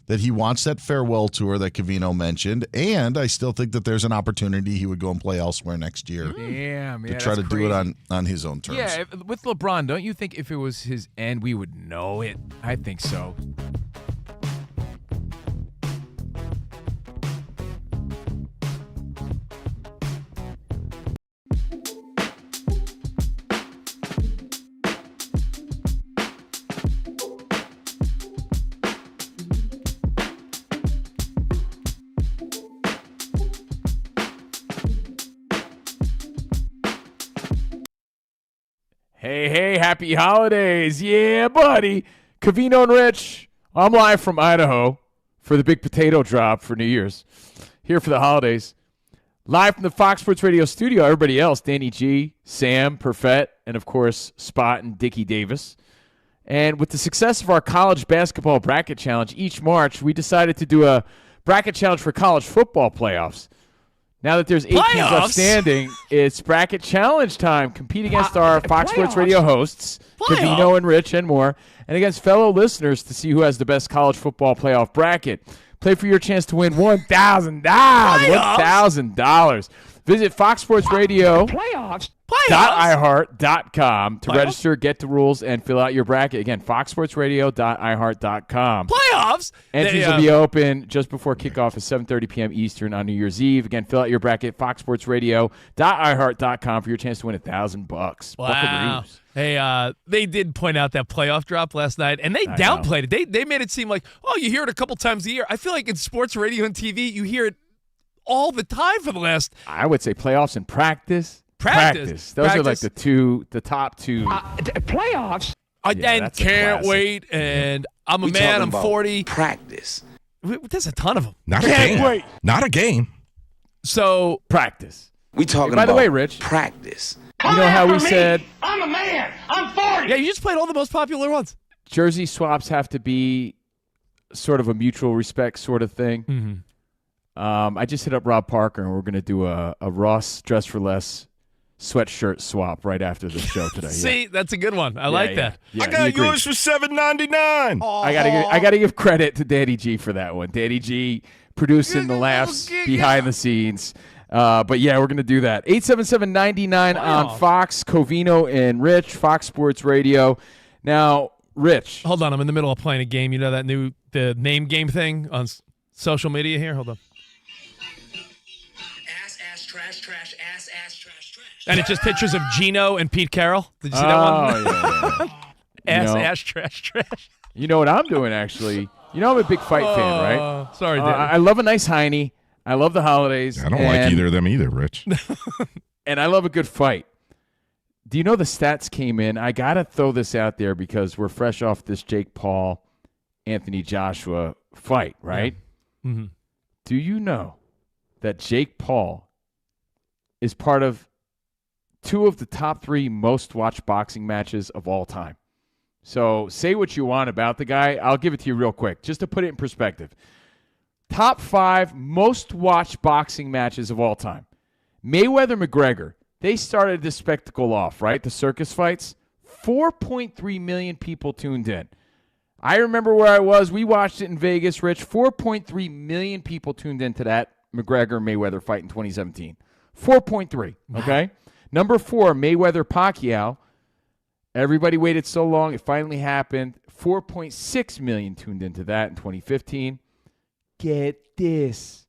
that he wants that farewell tour that Covino mentioned, and I still think that there's an opportunity he would go and play elsewhere next year. Damn, to try to do it on his own terms. Yeah, with LeBron, don't you think if it was his end, we would know it? I think so. Hey, happy holidays. Yeah, buddy. Covino and Rich. I'm live from Idaho for the big potato drop for New Year's. Here for the holidays. Live from the Fox Sports Radio studio. Everybody else, Danny G, Sam, Perfett, and, of course, Spot and Dickie Davis. And with the success of our college basketball bracket challenge each March, we decided to do a bracket challenge for college football playoffs. Now that there's 8 teams left standing, it's bracket challenge time. Compete against our Fox Sports Radio hosts, Covino and Rich and more, and against fellow listeners to see who has the best college football playoff bracket. Play for your chance to win $1,000. $1,000. Visit foxsportsradio.iheart.com to register, get the rules, and fill out your bracket. Again, foxsportsradio.iheart.com. Playoffs? Entries will be open just before kickoff at 7:30 p.m. Eastern on New Year's Eve. Again, fill out your bracket, foxsportsradio.iheart.com for your chance to win $1,000. Wow. Hey, they did point out that playoff drop last night, and they downplayed it. They made it seem like, you hear it a couple times a year. I feel like in sports radio and TV, you hear it all the time for the last. I would say playoffs and practice. Those are like the top two. Playoffs? Can't wait, and I'm a man, I'm 40. Practice. There's a ton of them. Not a game. Not a game. So, practice. We talking by about the way, Rich. Practice. You know how we said. I'm a man. I'm 40. Yeah, you just played all the most popular ones. Jersey swaps have to be sort of a mutual respect sort of thing. Mm-hmm. I just hit up Rob Parker, and we're going to do a Ross Dress for Less sweatshirt swap right after the show today. See, that's a good one. I like that. Yeah, I he got agreed. yours for $7.99. I gotta give credit to Danny G for that one. Danny G producing the laughs behind the scenes. But yeah, we're gonna do that. 877-99 on Fox, Covino and Rich, Fox Sports Radio. Now, Rich. Hold on, I'm in the middle of playing a game. You know the name game thing on social media here? Hold on. Ass, trash, ass, trash. And it's just pictures of Gino and Pete Carroll. Did you see that one? Yeah. Ass, trash. You know what I'm doing, actually? You know I'm a big fight fan, right? Sorry, dude. I love a nice Heine. I love the holidays. I don't like either of them either, Rich. And I love a good fight. Do you know the stats came in? I got to throw this out there because we're fresh off this Jake Paul, Anthony Joshua fight, right? Yeah. Mm-hmm. Do you know that Jake Paul is part of 2 of the top 3 most watched boxing matches of all time? So say what you want about the guy. I'll give it to you real quick, just to put it in perspective. Top 5 most watched boxing matches of all time. Mayweather-McGregor. They started this spectacle off, right? The circus fights. 4.3 million people tuned in. I remember where I was. We watched it in Vegas, Rich. 4.3 million people tuned into that McGregor-Mayweather fight in 2017. 4.3, okay? Number 4, Mayweather-Pacquiao. Everybody waited so long. It finally happened. 4.6 million tuned into that in 2015. Get this.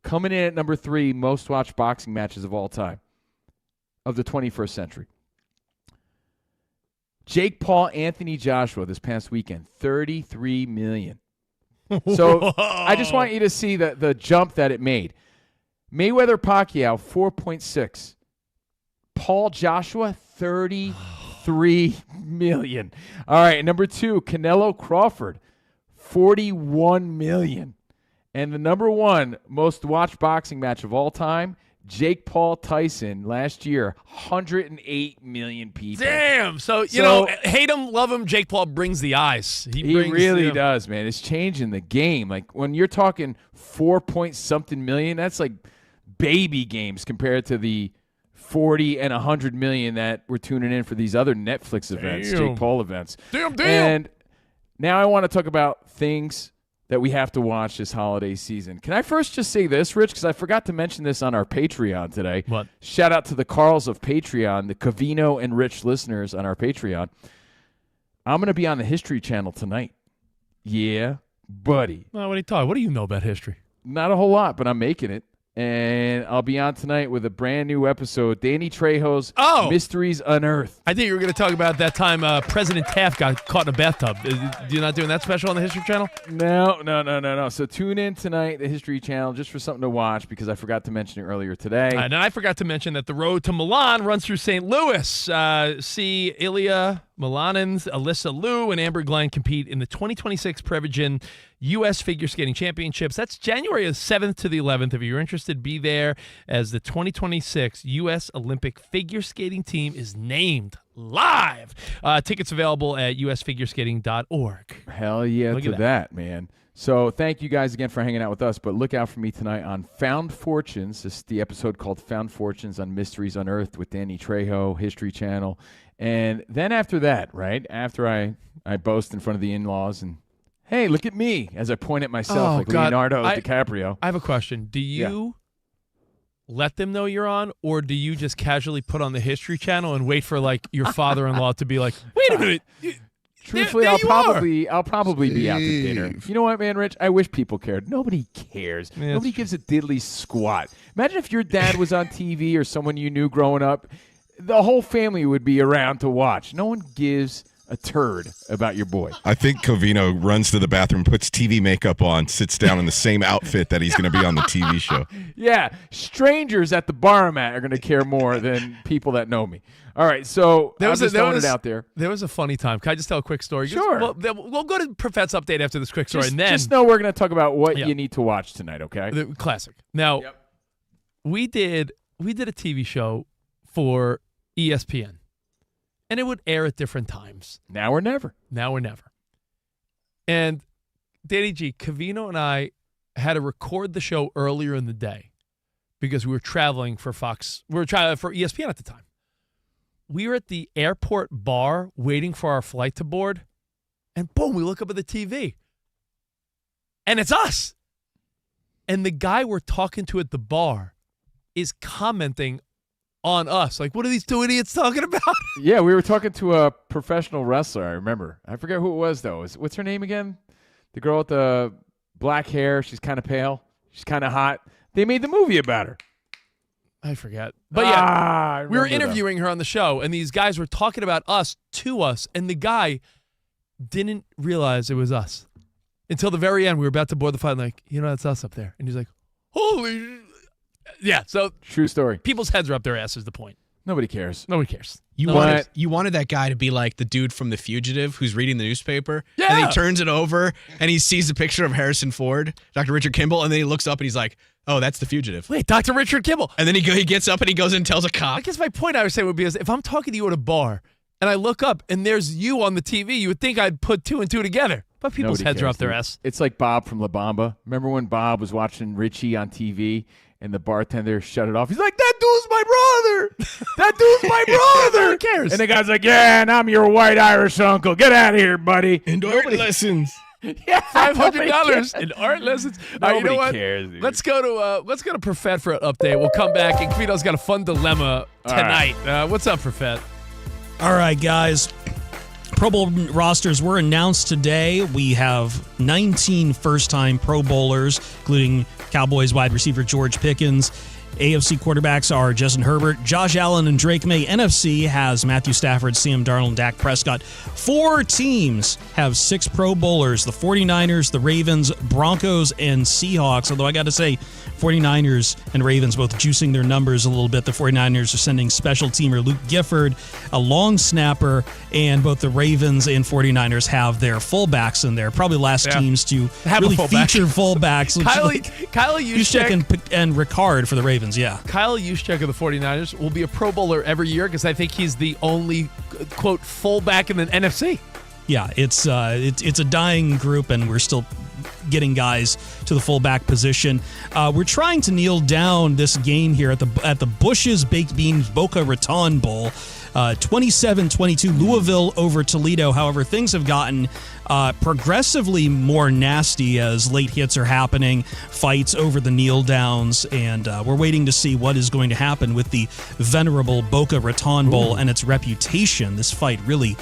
Coming in at number 3, most watched boxing matches of all time of the 21st century. Jake Paul, Anthony Joshua this past weekend, 33 million. So I just want you to see the jump that it made. Mayweather-Pacquiao, 4.6. Paul Joshua, 33 million. All right, number 2, Canelo-Crawford, 41 million. And the number 1 most watched boxing match of all time, Jake Paul Tyson last year, 108 million people. Damn. So, you know, hate him, love him, Jake Paul brings the eyes. He really does, man. It's changing the game. Like when you're talking 4-point-something million, that's like baby games compared to the 40 and 100 million that we're tuning in for these other Netflix events, Jake Paul events. Damn. And now I want to talk about things that we have to watch this holiday season. Can I first just say this, Rich, because I forgot to mention this on our Patreon today. What? Shout out to the Carls of Patreon, the Covino and Rich listeners on our Patreon. I'm going to be on the History Channel tonight. Yeah, buddy. What are you talking? What do you know about history? Not a whole lot, but I'm making it. And I'll be on tonight with a brand new episode, Danny Trejo's Mysteries Unearthed. I think you were going to talk about that time President Taft got caught in a bathtub. You're not doing that special on the History Channel? No. So tune in tonight, the History Channel, just for something to watch because I forgot to mention it earlier today. And I forgot to mention that the road to Milan runs through St. Louis. See Ilya Milanins, Alyssa Liu, and Amber Glenn compete in the 2026 Prevagen U.S. Figure Skating Championships. That's January 7th to the 11th. If you're interested, be there as the 2026 U.S. Olympic Figure Skating team is named live. Tickets available at usfigureskating.org. Hell yeah to that, man. So thank you guys again for hanging out with us, but look out for me tonight on Found Fortunes. This is the episode called Found Fortunes on Mysteries Unearthed with Danny Trejo, History Channel. And then after that, right, after I boast in front of the in-laws and, hey, look at me, as I point at myself Leonardo DiCaprio. I have a question. Do you let them know you're on, or do you just casually put on the History Channel and wait for, like, your father-in-law to be like, wait a minute, Truthfully, there I'll probably be out to dinner. You know what, man, Rich? I wish people cared. Nobody cares. Yeah, Nobody gives a diddly squat. Imagine if your dad was on TV or someone you knew growing up. The whole family would be around to watch. No one gives a turd about your boy. I think Covino runs to the bathroom, puts TV makeup on, sits down in the same outfit that he's going to be on the TV show. Yeah, strangers at the bar mat are going to care more than people that know me. All right, so I'm just throwing it out there. There was a funny time. Can I just tell a quick story? Sure. We'll go to Profet's update after this quick story. And then just know we're going to talk about what you need to watch tonight, okay? The classic. Now, we did a TV show for ESPN, and it would air at different times. Now or never. And Danny G, Covino and I had to record the show earlier in the day because we were traveling for Fox. We were traveling for ESPN at the time. we were at the airport bar waiting for our flight to board, and boom, we look up at the TV, and it's us. And the guy we're talking to at the bar is commenting on us. Like, what are these two idiots talking about? Yeah, we were talking to a professional wrestler, I remember. I forget who it was, though. What's her name again? The girl with the black hair. She's kind of pale. She's kind of hot. They made the movie about her. I forget. But yeah, we were remember interviewing her on the show, and these guys were talking about us to us, and the guy didn't realize it was us until the very end. We were about to board the flight, and like, that's us up there. And he's like, holy yeah, so True story. people's heads are up their ass is the point. Nobody cares. Nobody cares. You wanted that guy to be like the dude from The Fugitive who's reading the newspaper. Yeah. And he turns it over and he sees a picture of Harrison Ford, Dr. Richard Kimball, and then he looks up and he's like, oh, that's The Fugitive. Wait, Dr. Richard Kimball. And then he gets up and he goes and tells a I cop. guess my point I was saying would be is if I'm talking to you at a bar and I look up and there's you on the TV, you would think I'd put two and two together. But people's Nobody heads are cares, up their dude. ass. It's like Bob from La Bamba. Remember when Bob was watching Richie on TV and the bartender shut it off? He's like, that dude's my brother. That dude's my brother. Who cares? And the guy's like, yeah, and I'm your white Irish uncle. Get out of here, buddy. And art lessons. Yeah, $500 in art lessons. All right, you know Nobody what? cares, dude. Let's go to Profet for an update. We'll come back, and Covino's got a fun dilemma tonight. What's up, Profet? All right, guys. Pro Bowl rosters were announced today. We have 19 first-time Pro Bowlers, including Cowboys wide receiver George Pickens. AFC quarterbacks are Justin Herbert, Josh Allen, and Drake May. NFC has Matthew Stafford, Sam Darnold, and Dak Prescott. 4 teams have 6 Pro Bowlers: the 49ers, the Ravens, Broncos, and Seahawks. Although I got to say, 49ers and Ravens both juicing their numbers a little bit. The 49ers are sending special teamer Luke Gifford, a long snapper, and both the Ravens and 49ers have their fullbacks in there. Probably last teams to Have a really fullback. feature fullbacks. Kyle Juszczyk and Ricard for the Ravens, yeah. Kyle Juszczyk of the 49ers will be a Pro Bowler every year because I think he's the only, quote, fullback in the NFC. Yeah, it's a dying group, and we're still getting guys to the fullback position. We're trying to kneel down this game here at the Bush's Baked Beans Boca Raton Bowl. 27-22 Louisville over Toledo. However, things have gotten progressively more nasty as late hits are happening, fights over the kneel downs, and we're waiting to see what is going to happen with the venerable Boca Raton Bowl and its reputation. This fight really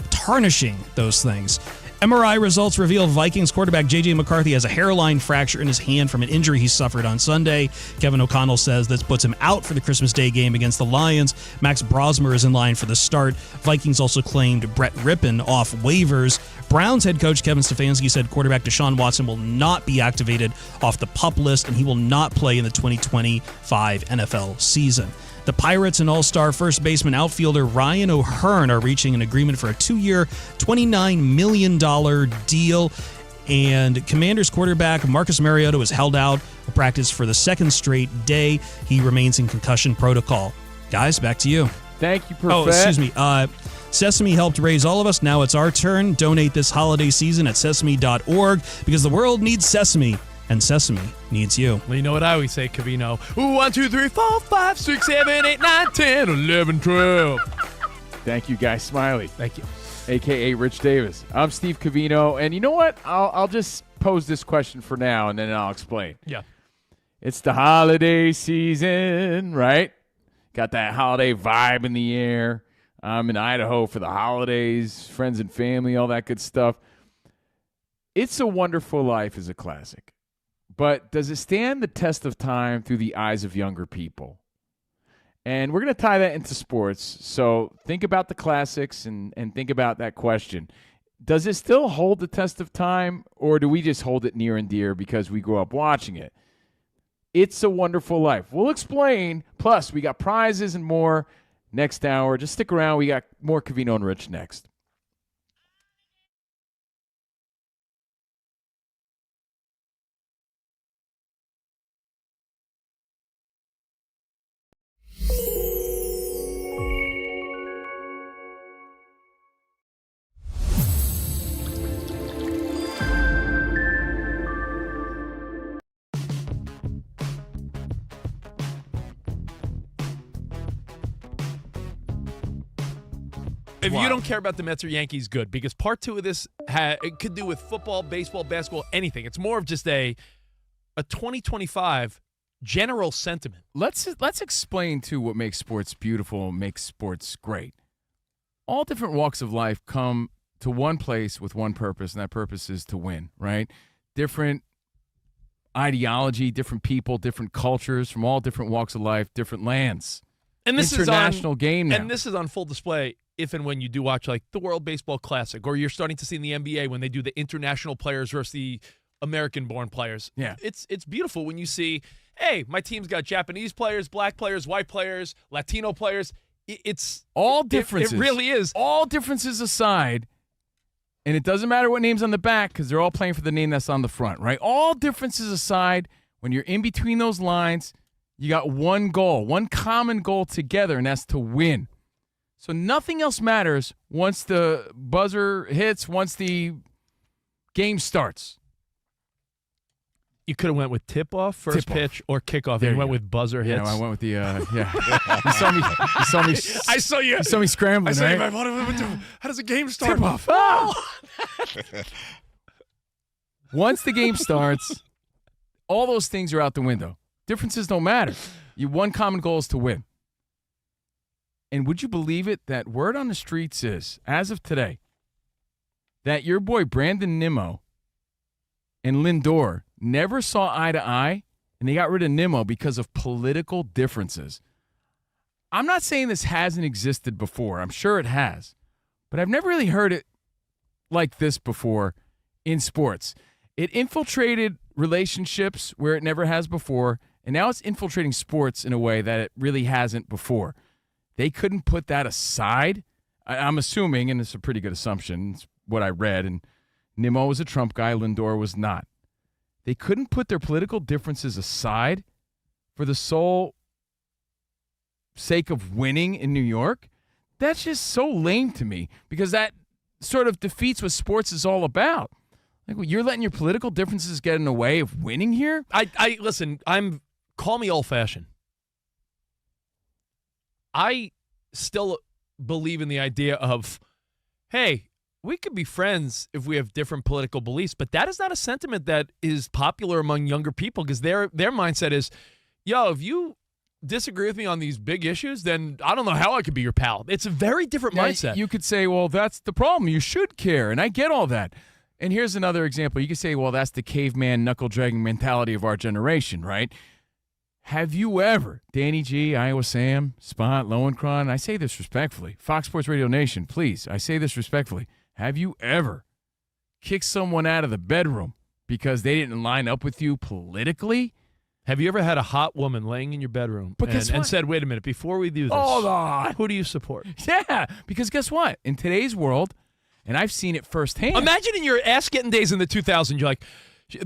tarnishing those things. MRI results reveal Vikings quarterback J.J. McCarthy has a hairline fracture in his hand from an injury he suffered on Sunday. Kevin O'Connell says this puts him out for the Christmas Day game against the Lions. Max Brosmer is in line for the start. Vikings also claimed Brett Rippon off waivers. Browns head coach Kevin Stefanski said quarterback Deshaun Watson will not be activated off the PUP list, and he will not play in the 2025 NFL season. The Pirates and all-star first baseman outfielder Ryan O'Hearn are reaching an agreement for a 2-year, $29 million deal. And Commanders quarterback Marcus Mariota was held out of practice for the second straight day. He remains in concussion protocol. Guys, back to you. Thank you, Profet. Oh, excuse me. Sesame helped raise all of us. Now it's our turn. Donate this holiday season at sesame.org because the world needs Sesame. And Sesame needs you. Well, you know what I always say, Covino. 1, 2, 3, 4, 5, 6, 7, 8, 9, 10, 11, 12. Thank you, Guy Smiley. Thank you. a.k.a. Rich Davis. I'm Steve Covino, and you know what? I'll just pose this question for now, and then I'll explain. Yeah. It's the holiday season, right? Got that holiday vibe in the air. I'm in Idaho for the holidays, friends and family, all that good stuff. It's a Wonderful Life is a classic. But does it stand the test of time through the eyes of younger people? And we're going to tie that into sports. So think about the classics and think about that question. Does it still hold the test of time, or do we just hold it near and dear because we grew up watching it? It's a Wonderful Life. We'll explain. Plus, we got prizes and more next hour. Just stick around. We got more Covino and Rich next. If you don't care about the Mets or Yankees, good, because part 2 of this it could do with football, baseball, basketball, anything. It's more of just a 2025 general sentiment. Let's explain too what makes sports beautiful, makes sports great. All different walks of life come to one place with one purpose, and that purpose is to win, right? Different ideology, different people, different cultures from all different walks of life, different lands. And this international game now. And this is on full display if and when you do watch like the World Baseball Classic, or you're starting to see in the NBA when they do the international players versus the American-born players. Yeah. It's beautiful when you see, hey, my team's got Japanese players, black players, white players, Latino players. It's all differences. It really is. All differences aside, and it doesn't matter what name's on the back because they're all playing for the name that's on the front, right? All differences aside, when you're in between those lines, you got one goal, one common goal together, and that's to win. So nothing else matters once the buzzer hits, once the game starts. You could have went with tip-off, first pitch, or kickoff. There And you went go. with buzzer hits. Yeah, I went with the You saw me. I saw you. You saw me scrambling, right? How does a game start? Tip-off. Oh! Once the game starts, all those things are out the window. Differences don't matter. Your one common goal is to win. And would you believe it that word on the streets is, as of today, that your boy Brandon Nimmo and Lindor never saw eye to eye, and they got rid of Nimmo because of political differences. I'm not saying this hasn't existed before. I'm sure it has. But I've never really heard it like this before in sports. It infiltrated relationships where it never has before, and now it's infiltrating sports in a way that it really hasn't before. They couldn't put that aside. I'm assuming, and it's a pretty good assumption, it's what I read, and Nimmo was a Trump guy, Lindor was not. They couldn't put their political differences aside for the sole sake of winning in New York. That's just so lame to me because that sort of defeats what sports is all about. Like, you're letting your political differences get in the way of winning here? I listen, call me old-fashioned. I still believe in the idea of, hey, we could be friends if we have different political beliefs, but that is not a sentiment that is popular among younger people because their mindset is, yo, if you disagree with me on these big issues, then I don't know how I could be your pal. It's a very different mindset. You could say, well, that's the problem. You should care, and I get all that. And here's another example. You could say, well, that's the caveman knuckle-dragging mentality of our generation, right? Have you ever, Danny G, Iowa Sam, Spot, Lowenkron, I say this respectfully, Fox Sports Radio Nation, please, I say this respectfully. Have you ever kicked someone out of the bedroom because they didn't line up with you politically? Have you ever had a hot woman laying in your bedroom and said, wait a minute, before we do this, hold on, who do you support? Yeah, because guess what? In today's world, and I've seen it firsthand. Imagine in your ass-getting days in the 2000s, you're like,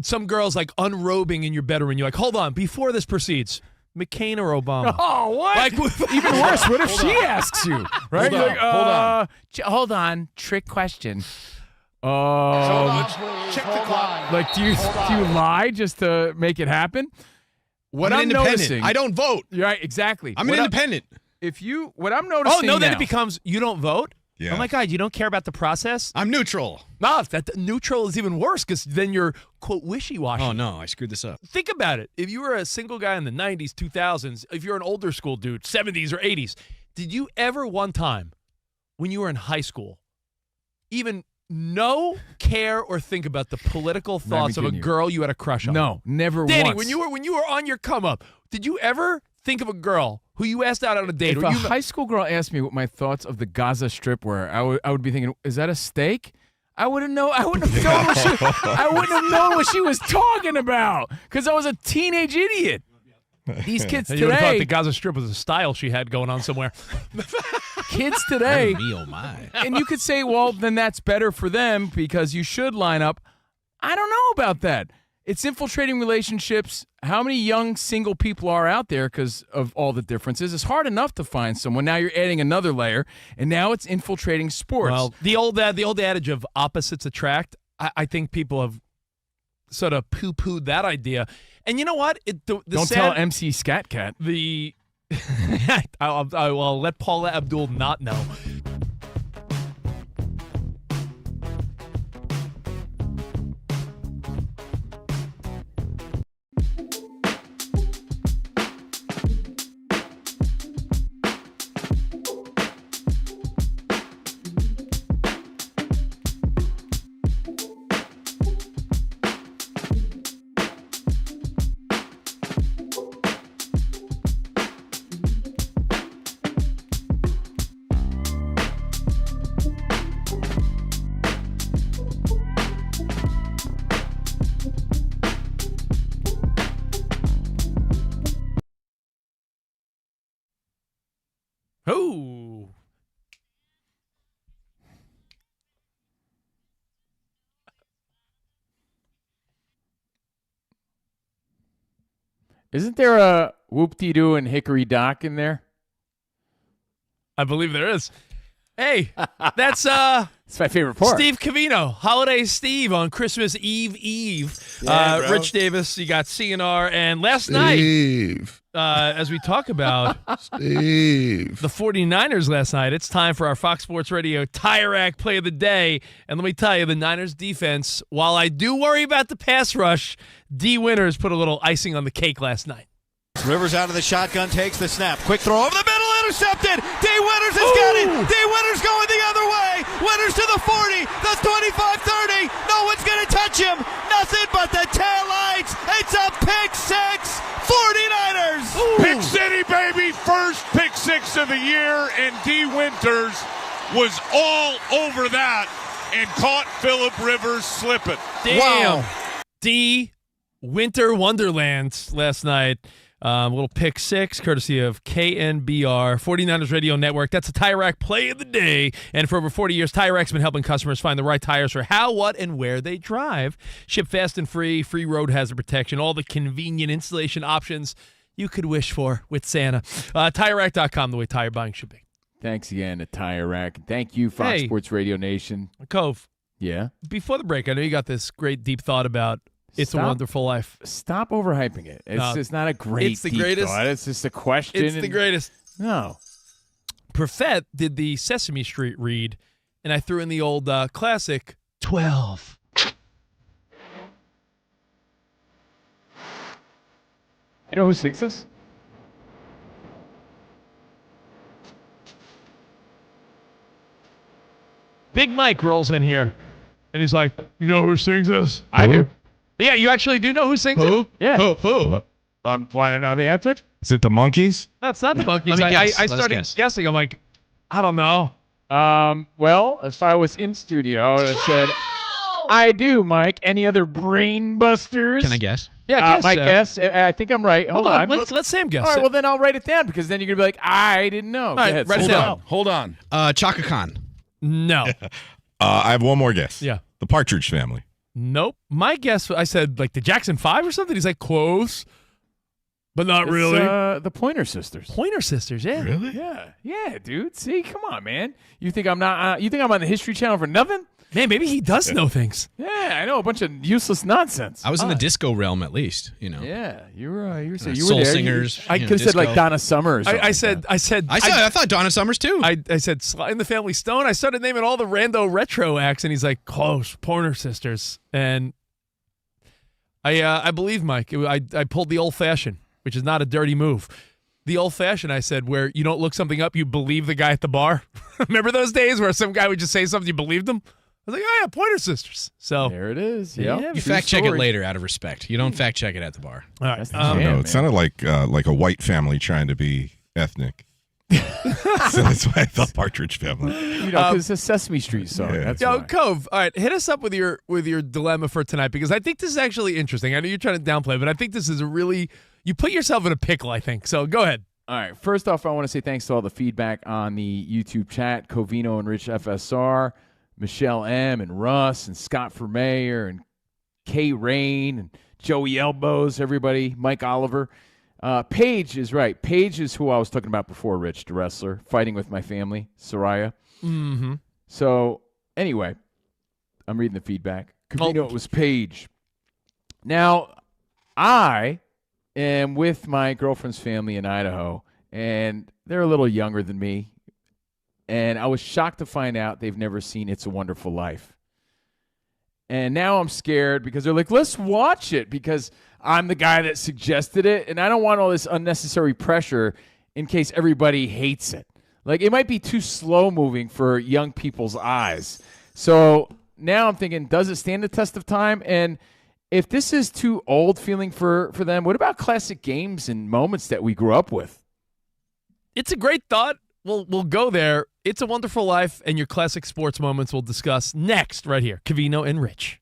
some girl's like unrobing in your bedroom, and you're like, hold on, before this proceeds, McCain or Obama? Oh, what? Like, even worse, what if she asks you? Right? Hold on. Hold on. Trick question. Check the clock. Like, do you lie just to make it happen? What I'm I'm independent. noticing, I don't vote. right? Exactly. I'm an independent. What I'm noticing. Oh, no, then now- it becomes, you don't vote? Yeah. Oh, my God, you don't care about the process? I'm neutral. No, that neutral is even worse because then you're, quote, wishy-washy. Oh, no, I screwed this up. Think about it. If you were a single guy in the 90s, 2000s, if you're an older school dude, 70s or 80s, did you ever one time when you were in high school even know, care, or think about the political thoughts of a girl you had a crush on? No, never Danny, once. when you were on your come-up, did you ever think of a girl who you asked out on a date? If or a you high school girl asked me what my thoughts of the Gaza Strip were, I would be thinking, is that a steak? I wouldn't know. I wouldn't have known what she was talking about because I was a teenage idiot. These kids you would have thought the today, Gaza Strip was a style she had going on somewhere. kids today, Me, oh my. and you could say, well, then that's better for them because you should line up. I don't know about that. It's infiltrating relationships. How many young single people are out there because of all the differences? It's hard enough to find someone. Now you're adding another layer, and now it's infiltrating sports. Well, the old adage of opposites attract, I think people have sort of poo-pooed that idea. And you know what? Don't tell MC Scat Cat. I'll let Paula Abdul not know. Ooh. Isn't there a whoop-de-doo and hickory dock in there? I believe there is. Hey, that's It's my favorite part. Steve Covino, Holiday Steve on Christmas Eve. Yeah, bro. Rich Davis, you got CNR, and last night, Steve. as we talk about Steve. the 49ers last night, it's time for our Fox Sports Radio Tire Rack Play of the Day. And let me tell you, the Niners defense, while I do worry about the pass rush, D. Winters put a little icing on the cake last night. Rivers out of the shotgun, takes the snap. Quick throw over the middle, intercepted. D. Winters has got it. D. Winters going the other way. Winters to the 40, the 25-30. No one's going to touch him. Nothing but the tail lights. It's a pick six. 49ers. Pick City, baby. First pick six of the year, and D. Winters was all over that and caught Phillip Rivers slipping. Damn. D. Winter Wonderland last night. A little pick six, courtesy of KNBR, 49ers Radio Network. That's a Tire Rack Play of the Day. And for over 40 years, Tire Rack's been helping customers find the right tires for how, what, and where they drive. Ship fast and free road hazard protection, all the convenient installation options you could wish for with Santa. TireRack.com, the way tire buying should be. Thanks again to Tire Rack. Thank you, Fox Hey. Sports Radio Nation. Cove, Yeah? before the break, I know you got this great deep thought about It's a Wonderful Life. Stop overhyping it. It's No, just not a great it's the deep greatest. thought. It's just a question. It's the greatest. No. Perfett did the Sesame Street read, and I threw in the old classic 12. You know who sings this? Big Mike rolls in here, and he's like, "You know who sings this?" I do. Yeah, you actually do know who sings it? Yeah. Who? I'm flying out the answer. Is it the monkeys? That's not the Monkeys. Let me guess. I Let us started guess. guessing. I'm like, I don't know. Well, if I was in studio, I said, I do, Mike. Any other brain busters? Can I guess? Yeah, guess. My guess. I think I'm right. Hold on. Let Sam guess. All right, it. well, then I'll write it down because then you're going to be like, I didn't know. Go right, ahead, write it Sam. down. Hold on. Chaka Khan. No. I have one more guess. Yeah. The Partridge Family. Nope. My guess, I said like the Jackson 5 or something. He's like, close, but not It's, really. the Pointer Sisters. Pointer Sisters, yeah. Really? Yeah, dude. See, come on, man. You think I'm not? You think I'm on the History Channel for nothing? Man, maybe he does know things. Yeah, I know a bunch of useless nonsense. I was in the disco realm at least, you know. Yeah, you were. You were Soul there. singers, I you know, could have said like disco. Donna Summer. Or something I like said, that. I thought Donna Summers too. I said Sly and the Family Stone. I started naming all the rando retro acts, and he's like, close, Pointer Sisters. And I believe Mike. I pulled the old fashioned, which is not a dirty move. The old fashioned, I said, where you don't look something up, you believe the guy at the bar. Remember those days where some guy would just say something, you believed him? I was like, oh yeah, Pointer Sisters. So There it is. Yeah. Yeah, You fact check it later out of respect. You don't fact check it at the bar. all right. That's the I don't jam, know. man. It sounded like a white family trying to be ethnic. So that's why I thought Partridge Family. You know, because it's a Sesame Street song. Yeah. That's Yo, why. Cove, all right, hit us up with your dilemma for tonight because I think this is actually interesting. I know you're trying to downplay, but I think this is a really you put yourself in a pickle. I think so. Go ahead. All right. First off, I want to say thanks to all the feedback on the YouTube chat. Covino and Rich FSR, Michelle M. and Russ and Scott for Mayor and Kay Rain and Joey Elbows, everybody, Mike Oliver. Paige is right. Paige is who I was talking about before, Rich, the wrestler, fighting with my family, Soraya. Mm-hmm. So, anyway, I'm reading the feedback. Covino, Oh. it was Paige. Now, I am with my girlfriend's family in Idaho, and they're a little younger than me. And I was shocked to find out they've never seen It's a Wonderful Life. And now I'm scared because they're like, let's watch it because I'm the guy that suggested it. And I don't want all this unnecessary pressure in case everybody hates it. Like, it might be too slow moving for young people's eyes. So now I'm thinking, does it stand the test of time? And if this is too old feeling for them, what about classic games and moments that we grew up with? It's a great thought. We'll go there. It's a Wonderful Life, and your classic sports moments we'll discuss next right here. Covino and Rich.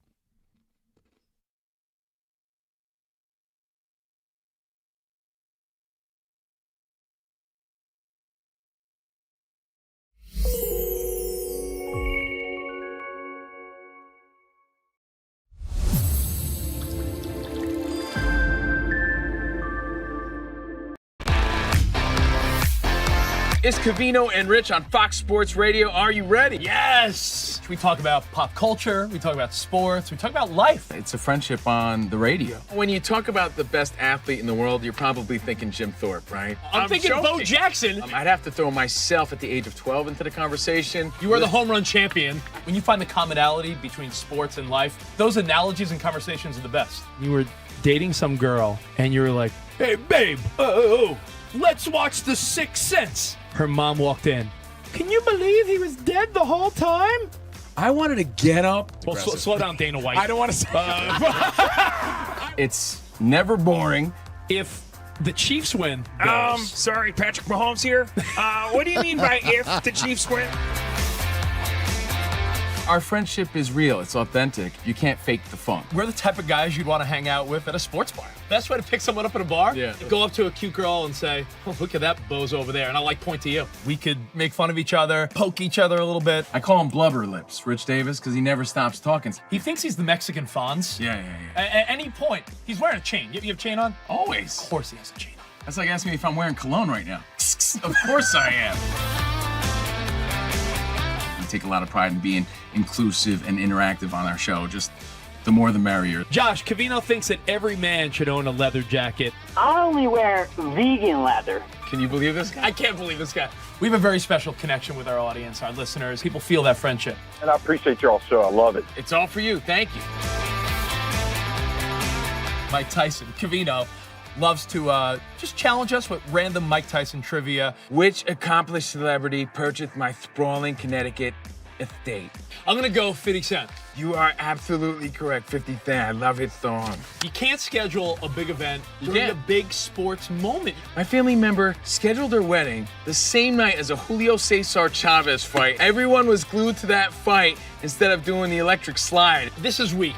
It's Covino and Rich on Fox Sports Radio. Are you ready? Yes! We talk about pop culture, we talk about sports, we talk about life. It's a friendship on the radio. When you talk about the best athlete in the world, you're probably thinking Jim Thorpe, right? I'm thinking joking. Bo Jackson. I'd have to throw myself at the age of 12 into the conversation. You are the home run champion. When you find the commonality between sports and life, those analogies and conversations are the best. You were dating some girl, and you were like, hey, babe, let's watch The Sixth Sense. Her mom walked in. Can you believe he was dead the whole time? I wanted to get up. Well, slow down, Dana White. I don't want to say It's never boring. If the Chiefs win. Sorry, Patrick Mahomes here. What do you mean by if the Chiefs win? Our friendship is real. It's authentic. You can't fake the fun. We're the type of guys you'd want to hang out with at a sports bar. Best way to pick someone up at a bar? Yeah. Go up to a cute girl and say, oh, look at that bozo over there. And I'll point to you. We could make fun of each other, poke each other a little bit. I call him Blubber Lips, Rich Davis, because he never stops talking. He thinks he's the Mexican Fonz. Yeah. At any point, he's wearing a chain. You have a chain on? Always. Of course he has a chain on. That's like asking me if I'm wearing cologne right now. Of course I am. We take a lot of pride in being inclusive and interactive on our show. Just the more the merrier. Josh, Covino thinks that every man should own a leather jacket. I only wear vegan leather. Can you believe this guy? I can't believe this guy. We have a very special connection with our audience, our listeners. People feel that friendship. And I appreciate your show. I love it. It's all for you. Thank you. Mike Tyson, Covino, loves to just challenge us with random Mike Tyson trivia. Which accomplished celebrity purchased my sprawling Connecticut estate? I'm going to go 50 Cent. You are absolutely correct, 50 Cent. I love his song. You can't schedule a big event during a big sports moment. My family member scheduled their wedding the same night as a Julio Cesar Chavez fight. Everyone was glued to that fight instead of doing the electric slide. This is weak.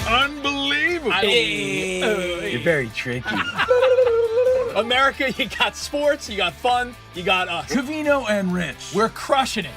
Unbelievable. You're very tricky. America, you got sports, you got fun, you got us. Covino and Rich. We're crushing it.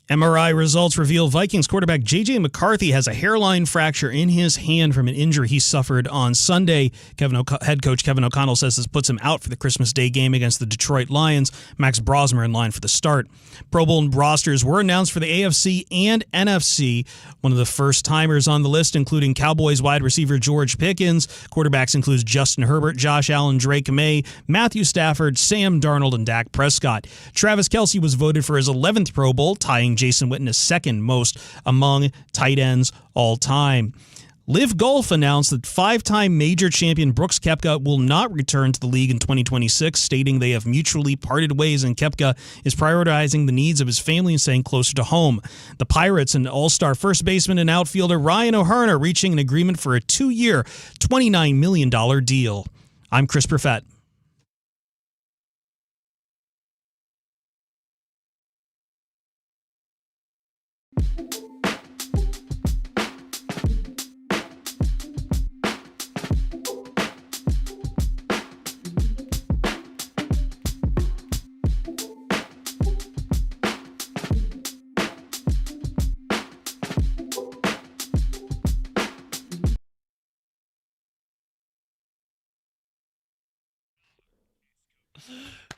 MRI results reveal Vikings quarterback J.J. McCarthy has a hairline fracture in his hand from an injury he suffered on Sunday. Head coach Kevin O'Connell says this puts him out for the Christmas Day game against the Detroit Lions. Max Brosmer in line for the start. Pro Bowl rosters were announced for the AFC and NFC. One of the first-timers on the list, including Cowboys wide receiver George Pickens. Quarterbacks includes Justin Herbert, Josh Allen, Drake May, Matthew Stafford, Sam Darnold, and Dak Prescott. Travis Kelce was voted for his 11th Pro Bowl, tying Jason Witten's second most among tight ends all time. Liv Golf announced that 5-time major champion Brooks Koepka will not return to the league in 2026, stating they have mutually parted ways and Koepka is prioritizing the needs of his family and staying closer to home. The Pirates and all-star first baseman and outfielder Ryan O'Hearn are reaching an agreement for a 2-year, $29 million deal. I'm Chris Perfett.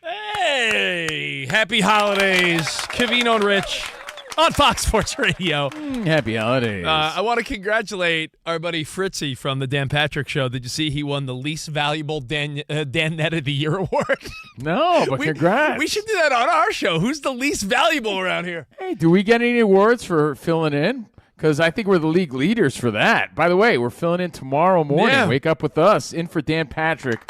Hey, happy holidays, Covino Rich on Fox Sports Radio. Happy holidays. I want to congratulate our buddy Fritzy from the Dan Patrick Show. Did you see he won the least valuable Dan Net of the Year award? No, but congrats. We should do that on our show. Who's the least valuable around here? Hey, do we get any awards for filling in? Because I think we're the league leaders for that. By the way, we're filling in tomorrow morning. Yeah. Wake up with us. In for Dan Patrick,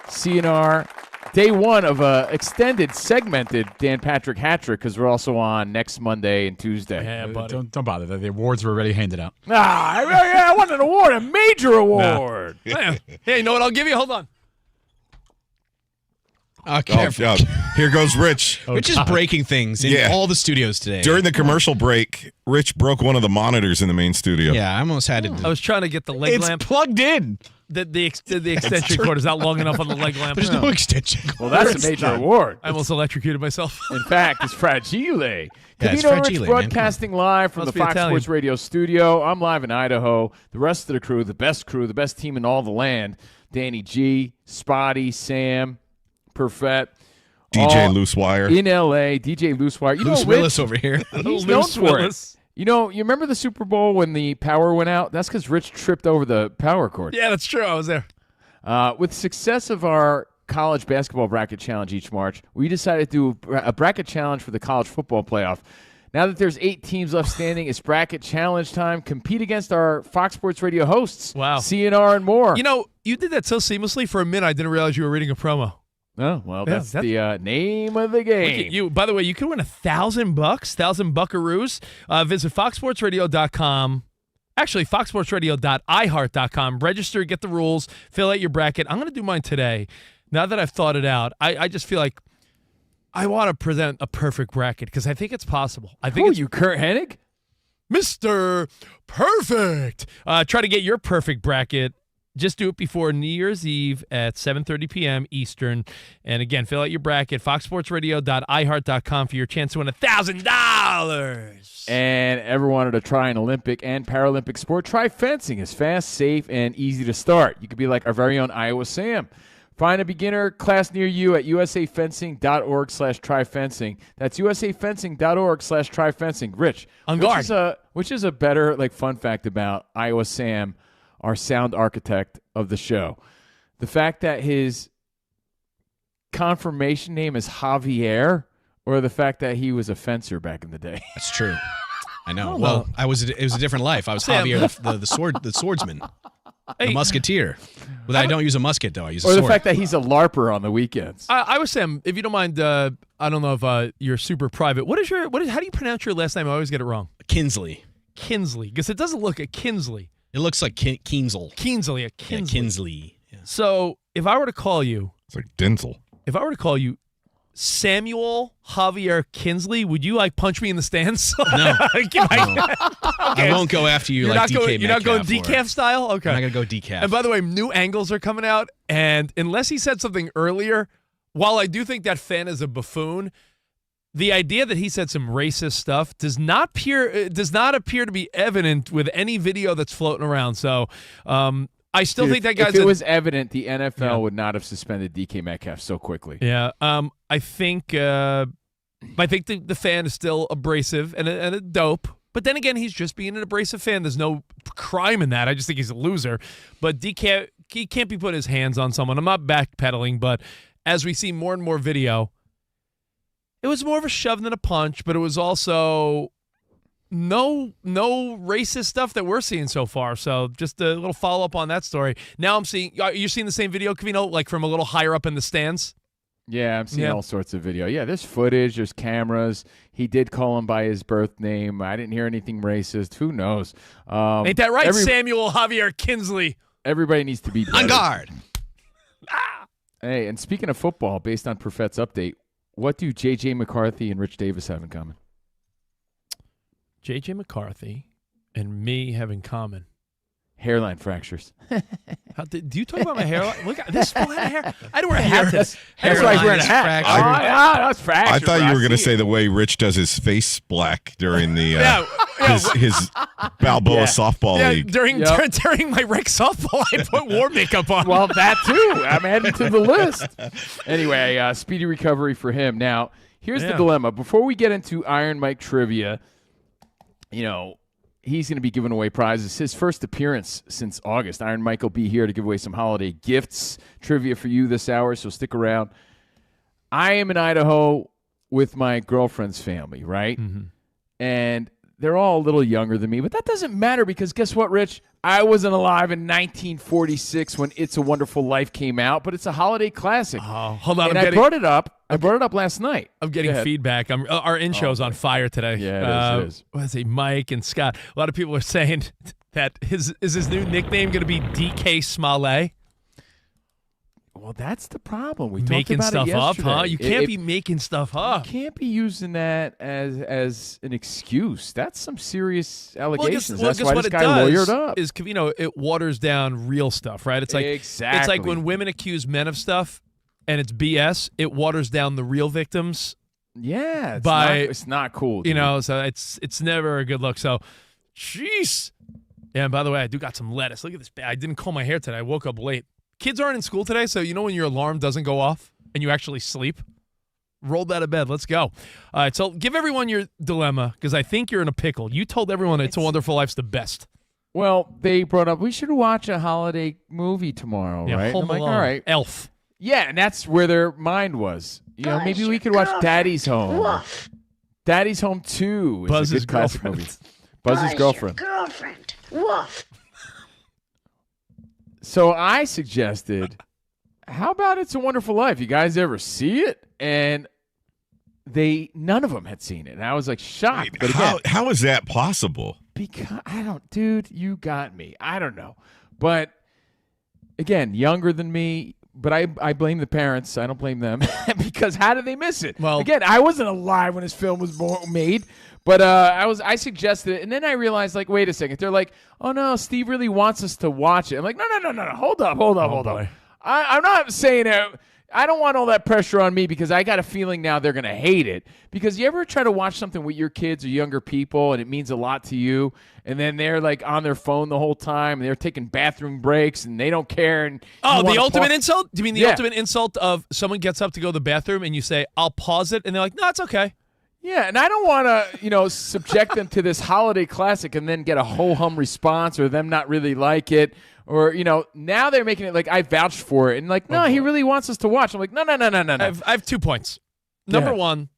CNR. Day one of a extended, segmented Dan Patrick hat-trick because we're also on next Monday and Tuesday. Yeah, buddy. Don't bother. The awards were already handed out. I want an award, a major award. Hey, you know what I'll give you? Hold on. Careful. Here goes Rich. Rich is breaking things in all the studios today. During the commercial break, Rich broke one of the monitors in the main studio. Yeah, I almost had it. I was trying to get the leg lamp. It's plugged in. The extension cord is not long enough on the leg lamp. There's no extension cord. Well, that's a major award. I almost electrocuted myself. In fact, it's Fragile. It's Covino Rich Fragile, broadcasting live from Must the be Fox Italian. Sports Radio studio. I'm live in Idaho. The rest of the crew, the best team in all the land. Danny G, Spotty, Sam, Perfett. DJ Loose Wire. In L.A., DJ Loose Wire. Loose Willis over here. He's known for it. You know, you remember the Super Bowl when the power went out? That's because Rich tripped over the power cord. Yeah, that's true. I was there. With success of our college basketball bracket challenge each March, we decided to do a bracket challenge for the college football playoff. Now that there's 8 teams left standing, it's bracket challenge time. Compete against our Fox Sports Radio hosts. Wow. CNR and more. You know, you did that so seamlessly. For a minute, I didn't realize you were reading a promo. Oh, well, Yeah, that's the name of the Look game. at you. By the way, you can win $1,000, 1,000 buckaroos. Visit foxsportsradio.com. Actually, foxsportsradio.iheart.com. Register, get the rules, fill out your bracket. I'm going to do mine today. Now that I've thought it out, I just feel like I want to present a perfect bracket because I think it's possible. I think it's you, Kurt Hennig? Mr. Perfect. Try to get your perfect bracket. Just do it before New Year's Eve at 7:30 p.m. Eastern. And again, fill out your bracket, foxsportsradio.iheart.com for your chance to win $1,000. And ever wanted to try an Olympic and Paralympic sport? Try fencing. It's fast, safe, and easy to start. You could be like our very own Iowa Sam. Find a beginner class near you at usafencing.org/tryfencing. That's usafencing.org/tryfencing. Rich, On guard. Which is a better fun fact about Iowa Sam, our sound architect of the show. The fact that his confirmation name is Javier, or the fact that he was a fencer back in the day. That's true. I know. Well, it was a different life. I was Sam. Javier, the swordsman, the musketeer. Well, I don't use a musket though. I use a Or sword. the fact that he's a LARPer on the weekends. I was Sam, if you don't mind, I don't know if you're super private. How do you pronounce your last name? I always get it wrong. Kinsley. Kinsley, because it doesn't look at Kinsley. It looks like Kinsel. Kinsley, Yeah, Kinsley. Kinsley. Yeah. So if I were to call you, It's like Denzel. if I were to call you Samuel Javier Kinsley, would you punch me in the stands? No. I won't go after you You're like not DK going. You're not going Metcalf or- decaf style. Okay. I'm not gonna go decaf. And by the way, new angles are coming out, and unless he said something earlier, while I do think that fan is a buffoon, the idea that he said some racist stuff does not appear to be evident with any video that's floating around. So I still think that guy's. If it was evident, the NFL would not have suspended DK Metcalf so quickly. Yeah. I think the fan is still abrasive and a dope. But then again, he's just being an abrasive fan. There's no crime in that. I just think he's a loser. But DK, he can't be putting his hands on someone. I'm not backpedaling, but as we see more and more video, it was more of a shove than a punch, but it was also no racist stuff that we're seeing so far. So just a little follow-up on that story. Now you're seeing the same video, Covino, like from a little higher up in the stands? Yeah, I'm seeing all sorts of video. Yeah, there's footage, there's cameras. He did call him by his birth name. I didn't hear anything racist. Who knows? Ain't that right, Samuel Javier Kinsley? Everybody needs to be better. On guard. Hey, and speaking of football, based on Profet's update, what do J.J. McCarthy and Rich Davis have in common? J.J. McCarthy and me have in common. Hairline fractures. Do you talk about my hairline? Look, this full head of hair. I don't wear a hat. That's why he's wearing a hat. That's fracture. I thought you were going to say the way Rich does his face black during the his Balboa softball league. During my rec softball, I put war makeup on. Well, that too. I'm adding to the list. Anyway, speedy recovery for him. Now, here's the dilemma. Before we get into Iron Mike trivia, he's going to be giving away prizes. His first appearance since August. Iron Mike will be here to give away some holiday gifts. Trivia for you this hour, so stick around. I am in Idaho with my girlfriend's family, right? Mm-hmm. And they're all a little younger than me, but that doesn't matter because guess what, Rich? I wasn't alive in 1946 when It's a Wonderful Life came out, but it's a holiday classic. Oh, hold on. And I brought it up. I brought it up last night. I'm getting feedback. Our intro's on fire today. Yeah, it is. Let's see, Mike and Scott. A lot of people are saying that is his new nickname going to be DK Smollett? Well, that's the problem. We making talked about stuff it up, yesterday. huh? You can't be making stuff up. You can't be using that as an excuse. That's some serious allegations. That's why this guy lawyered up. Is Covino, it waters down real stuff, right? It's like exactly. It's like when women accuse men of stuff and it's BS. It waters down the real victims. Yeah, it's not cool. Dude. So it's never a good look. So, jeez. Yeah. And by the way, I do got some lettuce. Look at this. I didn't comb my hair today. I woke up late. Kids aren't in school today, so when your alarm doesn't go off and you actually sleep? Rolled out of bed. Let's go. All right, so give everyone your dilemma because I think you're in a pickle. You told everyone It's a Wonderful Life's the best. Well, they brought up we should watch a holiday movie tomorrow, right? Home I'm Alone. all right. Elf. Yeah, and that's where their mind was. Maybe we could watch Daddy's Home. Woof. Daddy's Home 2 is Buzz's a good classic girlfriend. movie. Buzz's girlfriend. Girlfriend. Woof. So I suggested, how about It's a Wonderful Life? You guys ever see it? And none of them had seen it. And I was like shocked. Wait, but again, how is that possible? Because dude, you got me. I don't know. But again, younger than me, but I blame the parents. I don't blame them because how did they miss it? Well, again, I wasn't alive when this film was made. But I suggested it, and then I realized, like, wait a second. They're like, oh, no, Steve really wants us to watch it. I'm like, no. Hold up. I'm not saying it. I don't want all that pressure on me because I got a feeling now they're going to hate it. Because you ever try to watch something with your kids or younger people, and it means a lot to you, and then they're, like, on their phone the whole time, and they're taking bathroom breaks, and they don't care. And the ultimate insult? Do you mean the ultimate insult of someone gets up to go to the bathroom, and you say, I'll pause it, and they're like, no, it's okay. Yeah, and I don't want to, subject them to this holiday classic and then get a ho-hum response or them not really like it. Or, now they're making it like I vouched for it. And like, no, he really wants us to watch. I'm like, no. I have 2 points. Number one,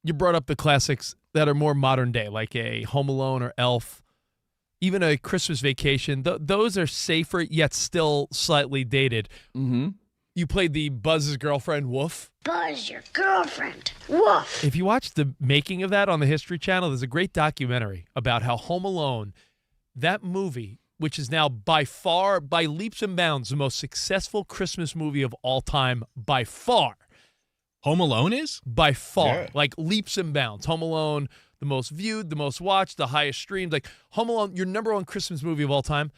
you brought up the classics that are more modern day, like a Home Alone or Elf, even a Christmas Vacation. Those are safer, yet still slightly dated. Mm-hmm. You played the Buzz's girlfriend, Woof. Buzz your girlfriend. Woof. If you watch the making of that on the History Channel, there's a great documentary about how Home Alone, that movie, which is now by far, by leaps and bounds, the most successful Christmas movie of all time, by far. Home Alone is? By far. Like leaps and bounds. Home Alone, the most viewed, the most watched, the highest streamed. Like Home Alone, your number one Christmas movie of all time,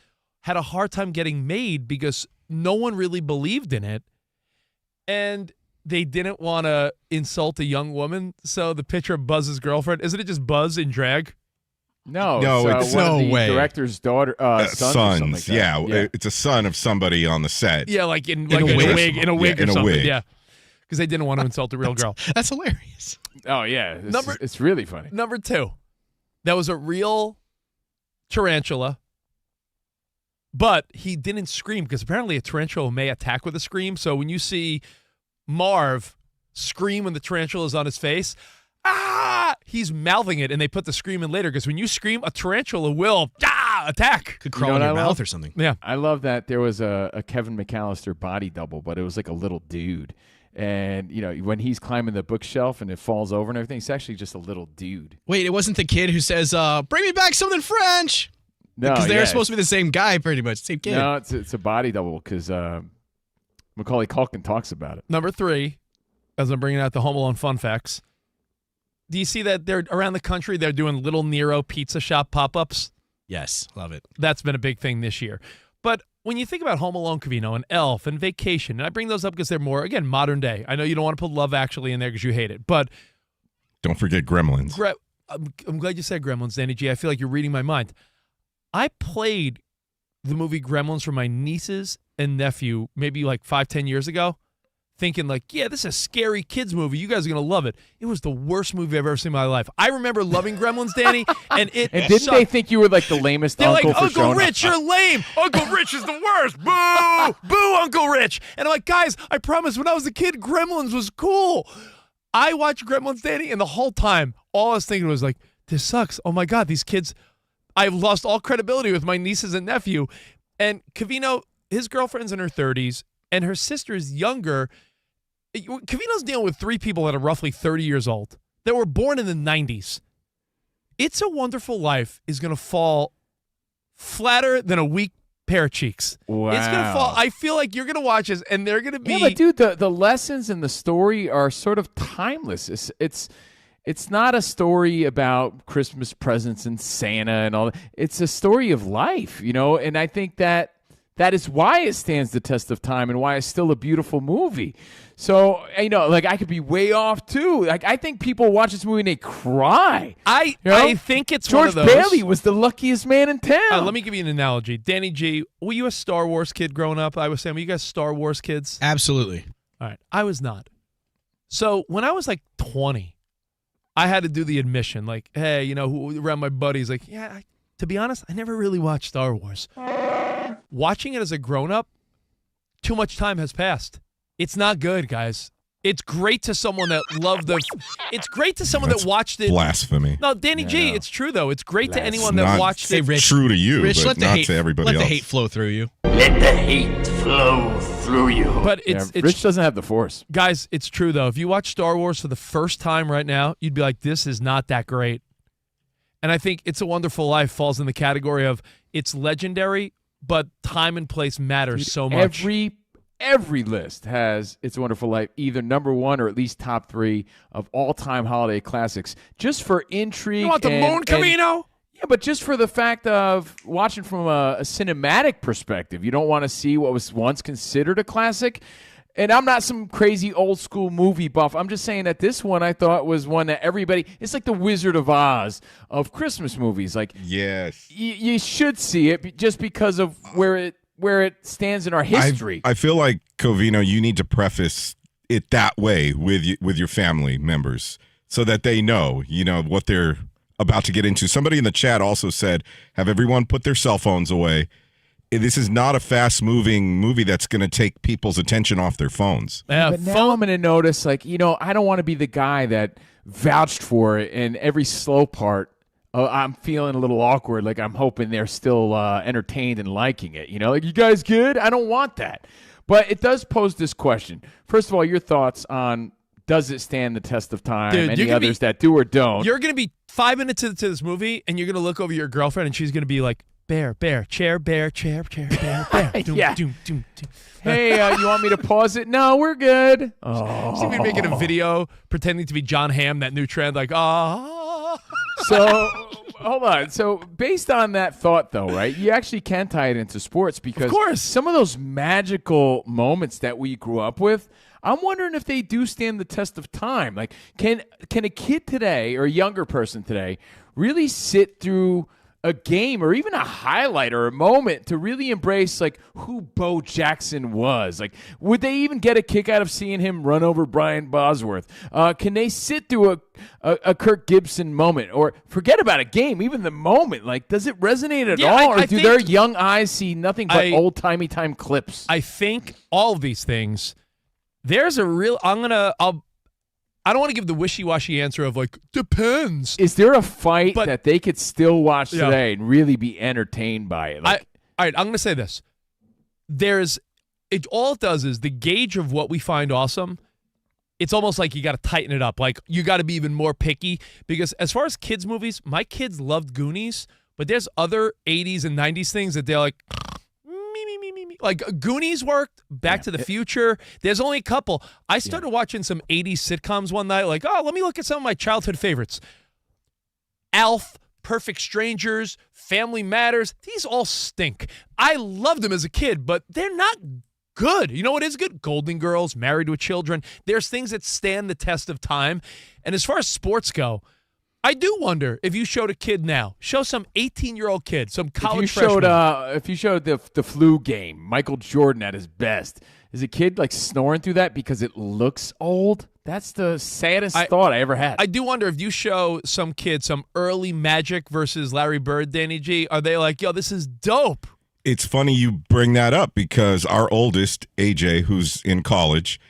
had a hard time getting made because no one really believed in it. And they didn't want to insult a young woman, so the picture of Buzz's girlfriend, isn't it just Buzz in drag? No, it's one of the way. director's daughter, sons. Or something like that. Yeah, it's a son of somebody on the set. Yeah, like in a wig or something. Wig. Yeah, because they didn't want to insult a real girl. That's hilarious. Oh yeah, it's really funny. Number 2, that was a real tarantula, but he didn't scream because apparently a tarantula may attack with a scream. So when you see Marv scream when the tarantula is on his face, he's mouthing it, and they put the scream in later because when you scream, a tarantula will attack. Could crawl in your mouth or something. Yeah. I love that there was a Kevin McAllister body double, but it was like a little dude. And, when he's climbing the bookshelf and it falls over and everything, it's actually just a little dude. Wait, it wasn't the kid who says, bring me back something French? No, because they're supposed to be the same guy, pretty much. Same kid. No, it's a body double because Macaulay Culkin talks about it. Number 3, as I'm bringing out the Home Alone fun facts, do you see that they're around the country, they're doing Little Nero pizza shop pop-ups? Yes, love it. That's been a big thing this year. But when you think about Home Alone, Covino, and Elf, and Vacation, and I bring those up because they're more, again, modern day. I know you don't want to put Love Actually in there because you hate it, but don't forget Gremlins. I'm glad you said Gremlins, Danny G. I feel like you're reading my mind. I played the movie Gremlins for my nieces and nephew maybe like 5-10 years ago, thinking like, yeah, this is a scary kids movie. You guys are going to love it. It was the worst movie I've ever seen in my life. I remember loving Gremlins, Danny, and didn't sucked. they think you were like the lamest They're uncle like, for Uncle showing Rich, up? you're lame. Uncle Rich is the worst. Boo! Boo, Uncle Rich. And I'm like, guys, I promise, when I was a kid, Gremlins was cool. I watched Gremlins, Danny, and the whole time, all I was thinking was like, this sucks. Oh, my God, these kids, I've lost all credibility with my nieces and nephew. And Covino, his girlfriend's in her 30s, and her sister's younger. Covino's dealing with 3 people that are roughly 30 years old that were born in the 90s. It's a Wonderful Life is going to fall flatter than a weak pair of cheeks. Wow. It's going to fall. I feel like you're going to watch this, and they're going to be. Yeah, but dude, the lessons in the story are sort of timeless. It's not a story about Christmas presents and Santa and all that. It's a story of life, and I think that is why it stands the test of time and why it's still a beautiful movie. So, I could be way off too. Like, I think people watch this movie and they cry. I think it's George one of those. Bailey was the luckiest man in town. Let me give you an analogy. Danny G, were you a Star Wars kid growing up? I was saying, were you guys Star Wars kids? Absolutely. All right. I was not. So when I was like 20, I had to do the admission, like, hey, around my buddies, like, yeah, to be honest, I never really watched Star Wars. Watching it as a grown-up, too much time has passed. It's not good, guys. It's great to someone that loved the. It's great to someone that watched it. Blasphemy. No, Danny G, it's true though. It's great to anyone Not that watched it. true to you, Rich, but not to everybody else. Let the hate flow through you. Let the hate flow through you. But it's Rich doesn't have the Force. Guys, it's true though. If you watch Star Wars for the first time right now, you'd be like, this is not that great. And I think It's a Wonderful Life falls in the category of it's legendary, but time and place matters so much. Every list has It's a Wonderful Life, either number 1 or at least top 3 of all-time holiday classics. Just for intrigue. You want the moon, Covino? Yeah, but just for the fact of watching from a cinematic perspective. You don't want to see what was once considered a classic. And I'm not some crazy old school movie buff. I'm just saying that this one I thought was one that everybody, it's like the Wizard of Oz of Christmas movies. Like, yes, you should see it just because of where it stands in our history. I feel like, Covino, you need to preface it that way with your family members so that they know, what they're about to get into. Somebody in the chat also said, have everyone put their cell phones away. This is not a fast-moving movie that's going to take people's attention off their phones. But now I'm going to notice, I don't want to be the guy that vouched for it in every slow part. I'm feeling a little awkward, like I'm hoping they're still entertained and liking it. Like, you guys good? I don't want that. But it does pose this question. First of all, your thoughts on does it stand the test of time? Dude, any others that do or don't? You're going to be 5 minutes into this movie, and you're going to look over your girlfriend, and she's going to be like, bear, chair, bear. Doom, Yeah. doom, doom, doom. Hey, you want me to pause it? No, we're good. Oh. She's going to be making a video pretending to be John Hamm, that new trend, like, So, hold on. So, based on that thought, though, right, you actually can tie it into sports because of course. some of those magical moments that we grew up with, I'm wondering if they do stand the test of time. Like, can a kid today or a younger person today really sit through a game or even a highlight or a moment to really embrace like who Bo Jackson was? Like, would they even get a kick out of seeing him run over Brian Bosworth? Can they sit through a Kirk Gibson moment, or forget about a game, even the moment? Like, does it resonate at all, or do their young eyes see nothing but old timey time clips? I think all of these things. There's a real. I don't want to give the wishy-washy answer of like, depends. Is there a fight that they could still watch today and really be entertained by it? Like, all right, I'm going to say this. All it does is the gauge of what we find awesome, it's almost like you got to tighten it up. Like, you got to be even more picky, because as far as kids' movies, my kids loved Goonies, but there's other 80s and 90s things that they're like, like Goonies worked, Back to the Future. There's only a couple. I started watching some 80s sitcoms one night, like, let me look at some of my childhood favorites. Alf, Perfect Strangers, Family Matters. These all stink. I loved them as a kid, but they're not good. You know what is good? Golden Girls, Married with Children. There's things that stand the test of time. And as far as sports go, I do wonder if you showed a kid now, show some 18-year-old kid, some college freshman. If you showed the flu game, Michael Jordan at his best, is a kid like snoring through that because it looks old? That's the saddest thought I ever had. I do wonder if you show some kid some early Magic versus Larry Bird, Danny G, are they like, yo, this is dope? It's funny you bring that up, because our oldest, AJ, who's in college,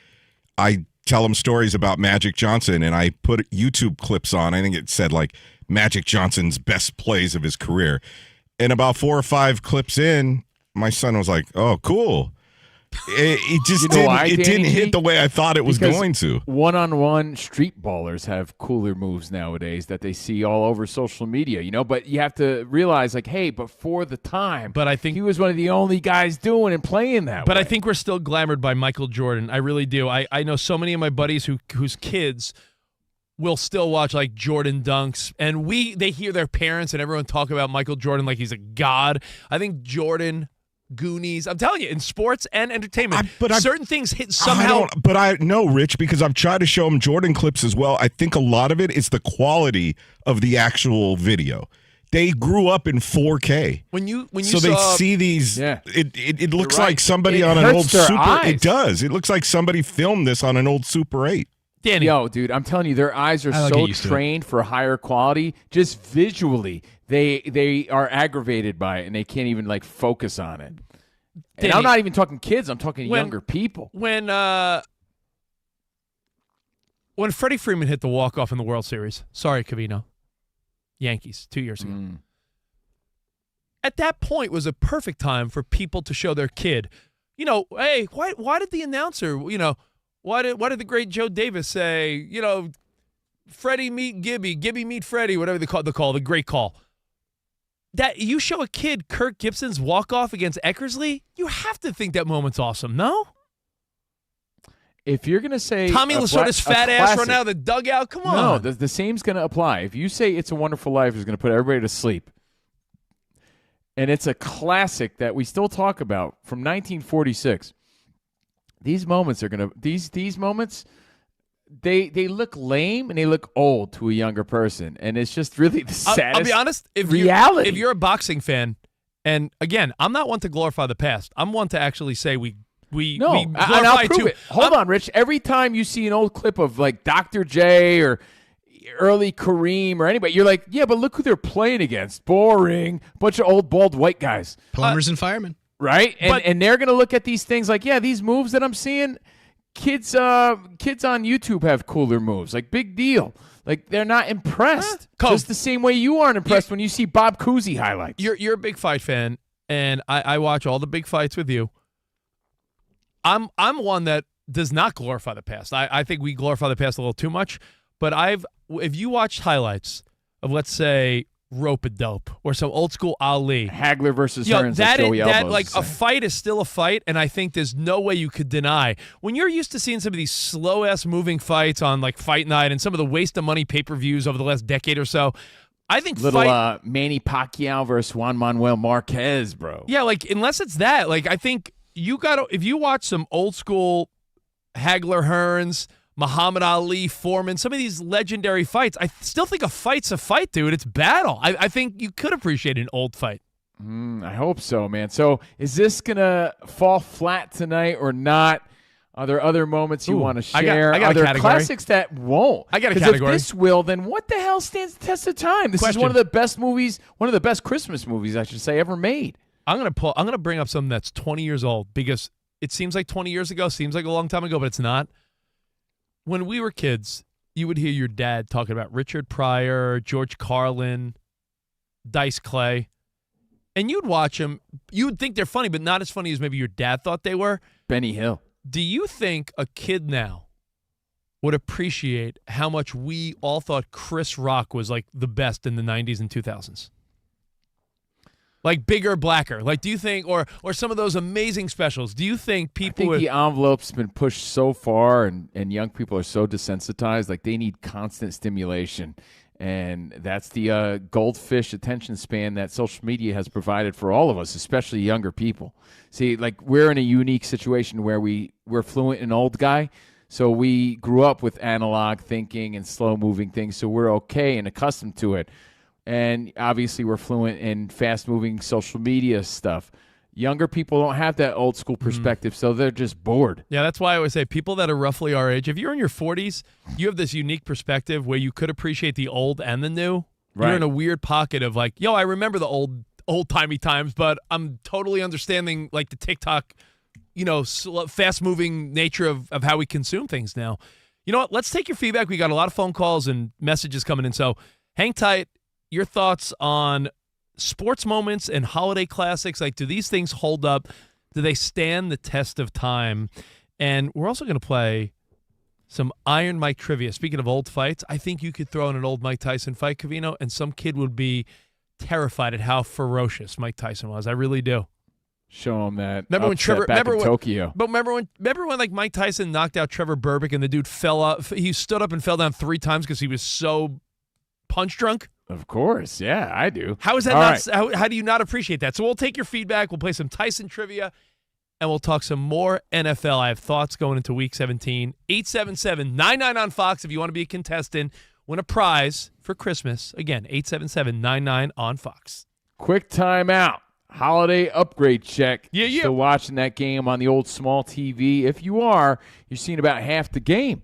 I tell him stories about Magic Johnson, and I put YouTube clips on. I think it said like Magic Johnson's best plays of his career. And about 4 or 5 clips in, my son was like, "Oh, cool." It just didn't hit the way I thought it was going to. One-on-one street ballers have cooler moves nowadays that they see all over social media, but you have to realize, like, hey, but for the time, but I think he was one of the only guys doing and playing that But way. I think we're still glamored by Michael Jordan. I really do. I know so many of my buddies whose kids will still watch like Jordan dunks, and they hear their parents and everyone talk about Michael Jordan like he's a god. I think Jordan, Goonies, I'm telling you, in sports and entertainment, certain things hit somehow. I know, Rich, because I've tried to show him Jordan clips as well. I think a lot of it is the quality of the actual video. They grew up in 4K. When you so saw, they see these. Yeah. It looks like somebody It on an hurts old their Super. eyes. It does. It looks like somebody filmed this on an old Super 8. Danny. Yo, dude, I'm telling you, their eyes are so trained for higher quality. Just visually, they are aggravated by it, and they can't even like focus on it. And Danny, I'm not even talking kids. I'm talking younger people. When Freddie Freeman hit the walk-off in the World Series, sorry, Covino, Yankees 2 years ago. At that point was a perfect time for people to show their kid, hey, why did the announcer, why did the great Joe Davis say, Freddie meet Gibby, Gibby meet Freddie, whatever the great call. That you show a kid Kirk Gibson's walk-off against Eckersley, you have to think that moment's awesome, no? If you're going to say Tommy Lasorda's fat ass run out of the dugout, come on. No, the same's going to apply. If you say It's a Wonderful Life is going to put everybody to sleep, and it's a classic that we still talk about from 1946, these moments are going to these moments they look lame and they look old to a younger person, and it's just really the saddest. I'll be honest, if you're a boxing fan, and again, I'm not one to glorify the past. I'm one to actually say we and I'll prove it. Hold on, Rich. Every time you see an old clip of like Dr. J or early Kareem or anybody, you're like, yeah, but look who they're playing against. Boring. Bunch of old bald white guys. Plumbers and firemen. Right? And they're going to look at these things like, yeah, these moves that I'm seeing, kids on YouTube have cooler moves. Like, big deal. Like, they're not impressed. Just the same way you aren't impressed when you see Bob Cousy highlights. You're a big fight fan, and I watch all the big fights with you. I'm one that does not glorify the past. I think we glorify the past a little too much. But if you watched highlights of, let's say, Rope-a-Dope or some old school Ali, Hagler versus Hearns, a fight is still a fight, and I think there's no way you could deny when you're used to seeing some of these slow ass moving fights on like Fight Night and some of the waste of money pay-per-views over the last decade or so. I think Manny Pacquiao versus Juan Manuel Marquez, bro. Yeah, like unless it's that, like I think you got to, if you watch some old school Hagler Hearns, Muhammad Ali, Foreman, some of these legendary fights. I still think a fight's a fight, dude. It's battle. I think you could appreciate an old fight. I hope so, man. So is this going to fall flat tonight or not? Are there other moments you want to share? I got Are there category. classics that won't? I got a 'Cause category. If this will, then what the hell stands the test of time? This is one of the best movies, one of the best Christmas movies, I should say, ever made. I'm gonna bring up something that's 20 years old because it seems like 20 years ago, seems like a long time ago, but it's not. When we were kids, you would hear your dad talking about Richard Pryor, George Carlin, Dice Clay, and you'd watch them. You would think they're funny, but not as funny as maybe your dad thought they were. Benny Hill. Do you think a kid now would appreciate how much we all thought Chris Rock was like the best in the 90s and 2000s? Like Bigger, Blacker. Like, do you think, or some of those amazing specials, do you think people I think the envelope's been pushed so far and young people are so desensitized, like they need constant stimulation. And that's the goldfish attention span that social media has provided for all of us, especially younger people. See, like we're in a unique situation where we're fluent in old guy, so we grew up with analog thinking and slow-moving things, so we're okay and accustomed to it. And obviously we're fluent in fast-moving social media stuff. Younger people don't have that old school perspective, so they're just bored. Yeah, that's why I always say people that are roughly our age, if you're in your 40s, you have this unique perspective where you could appreciate the old and the new. Right. You're in a weird pocket of like, yo, I remember the old-timey times, but I'm totally understanding like the TikTok, fast-moving nature of how we consume things now. You know what? Let's take your feedback. We got a lot of phone calls and messages coming in, so hang tight. Your thoughts on sports moments and holiday classics. Like, do these things hold up? Do they stand the test of time? And we're also going to play some Iron Mike trivia. Speaking of old fights, I think you could throw in an old Mike Tyson fight, Covino, and some kid would be terrified at how ferocious Mike Tyson was. I really do. Show him that. Remember when Trevor? Back Remember in when Tokyo? But remember when like Mike Tyson knocked out Trevor Burbick and the dude fell up? He stood up and fell down 3 times because he was so punch drunk. Of course, yeah, I do. How is that All not? right. How do you not appreciate that? So we'll take your feedback. We'll play some Tyson trivia, and we'll talk some more NFL. I have thoughts going into Week 17. 877-99 on Fox if you want to be a contestant. Win a prize for Christmas. Again, 877-99 on Fox. Quick timeout. Holiday upgrade check. Yeah. Still watching that game on the old small TV. If you are, you're seeing about half the game.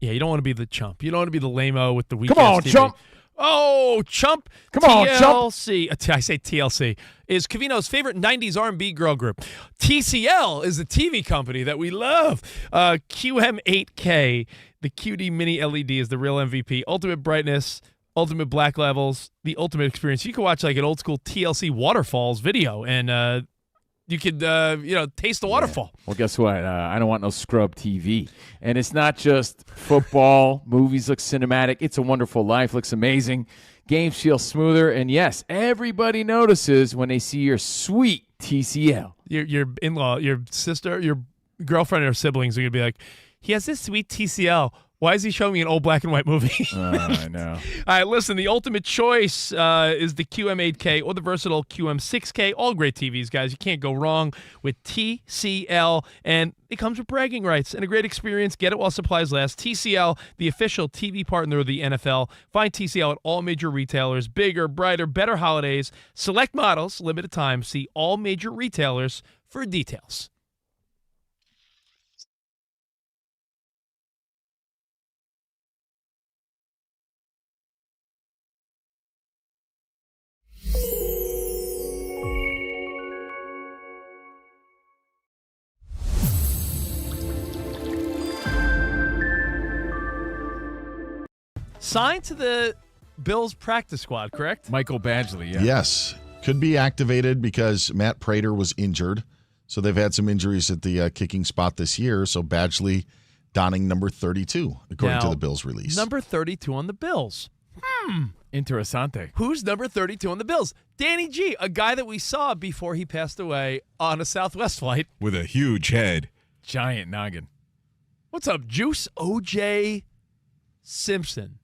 Yeah, you don't want to be the chump. You don't want to be the lame-o with the weekend. Come on, TV. chump. Oh, chump. Come on, chump. TLC. I say TLC. Is Covino's favorite 90s R&B girl group. TCL is the TV company that we love. QM8K, the QD Mini LED is the real MVP. Ultimate brightness, ultimate black levels, the ultimate experience. You can watch like an old school TLC waterfalls video and you could, taste the waterfall. Well, guess what? I don't want no scrub TV. And it's not just football. Movies look cinematic. It's a Wonderful Life looks amazing. Games feel smoother. And, yes, everybody notices when they see your sweet TCL. Your in-law, your sister, your girlfriend or siblings are going to be like, he has this sweet TCL. Why is he showing me an old black and white movie? I know. All right, listen, the ultimate choice is the QM8K or the versatile QM6K. All great TVs, guys. You can't go wrong with TCL. And it comes with bragging rights and a great experience. Get it while supplies last. TCL, the official TV partner of the NFL. Find TCL at all major retailers. Bigger, brighter, better holidays. Select models, limited time. See all major retailers for details. Signed to the Bills practice squad, correct? Michael Badgley, yeah. Yes. Could be activated because Matt Prater was injured. So they've had some injuries at the kicking spot this year. So Badgley donning number 32, according to the Bills release. Number 32 on the Bills. Interessante. Who's number 32 on the Bills? Danny G, a guy that we saw before he passed away on a Southwest flight. With a huge head. Giant noggin. What's up, Juice? O.J. Simpson.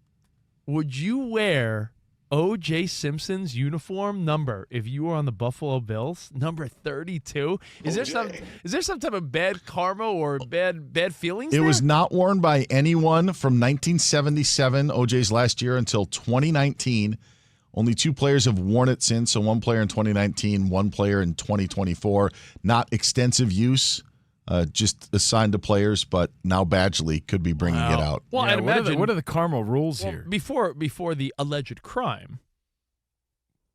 Would you wear O.J. Simpson's uniform number, if you were on the Buffalo Bills, number 32. Is there some type of bad karma or bad feelings? It there? was not worn by anyone from 1977, OJ's last year, until 2019. Only 2 players have worn it since, so 1 player in 2019, 1 player in 2024. Not extensive use, just assigned to players, but now Badgley could be bringing it out. Well, Yeah, I'd imagine. what are the karma rules here? Before the alleged crime,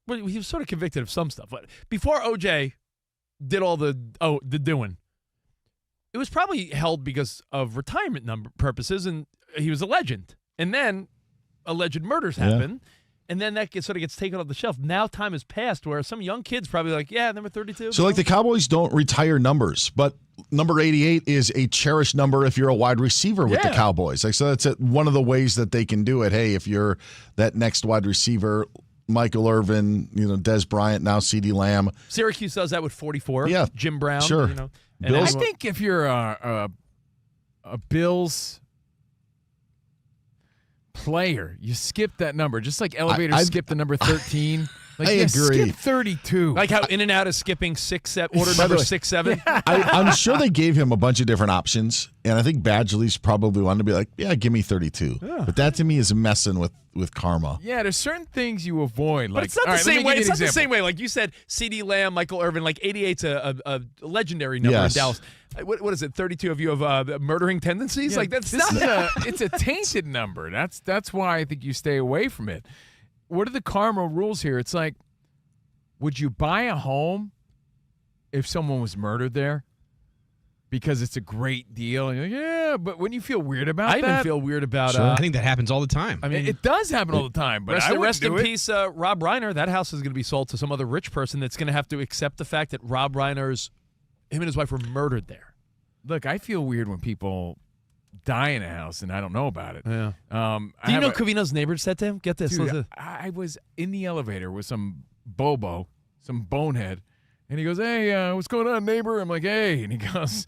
well, he was sort of convicted of some stuff, but before OJ did all the doing, it was probably held because of retirement number purposes, and he was a legend. And then alleged murders happen. And then that sort of gets taken off the shelf. Now time has passed where some young kids probably like, yeah, number 32. So, like, the Cowboys don't retire numbers, but number 88 is a cherished number if you're a wide receiver with the Cowboys. Like, so that's one of the ways that they can do it. Hey, if you're that next wide receiver, Michael Irvin, Des Bryant, now CeeDee Lamb. Syracuse does that with 44. Yeah. Jim Brown. Sure. I think if you're a Bills player, you skip that number, just like elevators skip the number 13. Like, I agree. Skip 32. Like how In-N-Out is skipping 6, 7, order number 6, 7. I'm sure they gave him a bunch of different options, and I think Badgley's probably wanted to be like, yeah, give me 32. Yeah. But that to me is messing with karma. Yeah, there's certain things you avoid. But Like, it's not the all right, let me same way. give It's you not an the same example. way. Like you said, CeeDee Lamb, Michael Irvin, like 88's a legendary number Yes. in Dallas. What is it? 32 of you have murdering tendencies? Yeah, like that's this not. is it's a tainted number. That's why I think you stay away from it. What are the karma rules here? It's like, would you buy a home if someone was murdered there? Because it's a great deal. And you're like, yeah, but when you feel weird about I that, even feel weird about. I think that happens all the time. I mean, it does happen all the time. But I rest in do it. peace, Rob Reiner. That house is going to be sold to some other rich person that's going to have to accept the fact that Rob Reiner's, him and his wife were murdered there. Look, I feel weird when people die in a house and I don't know about it. Yeah. I Do you have know a- Covino's neighbor said to him? Get this. Dude, listen. I was in the elevator with some bobo, some bonehead, and he goes, "Hey, what's going on, neighbor?" I'm like, "Hey," and he goes,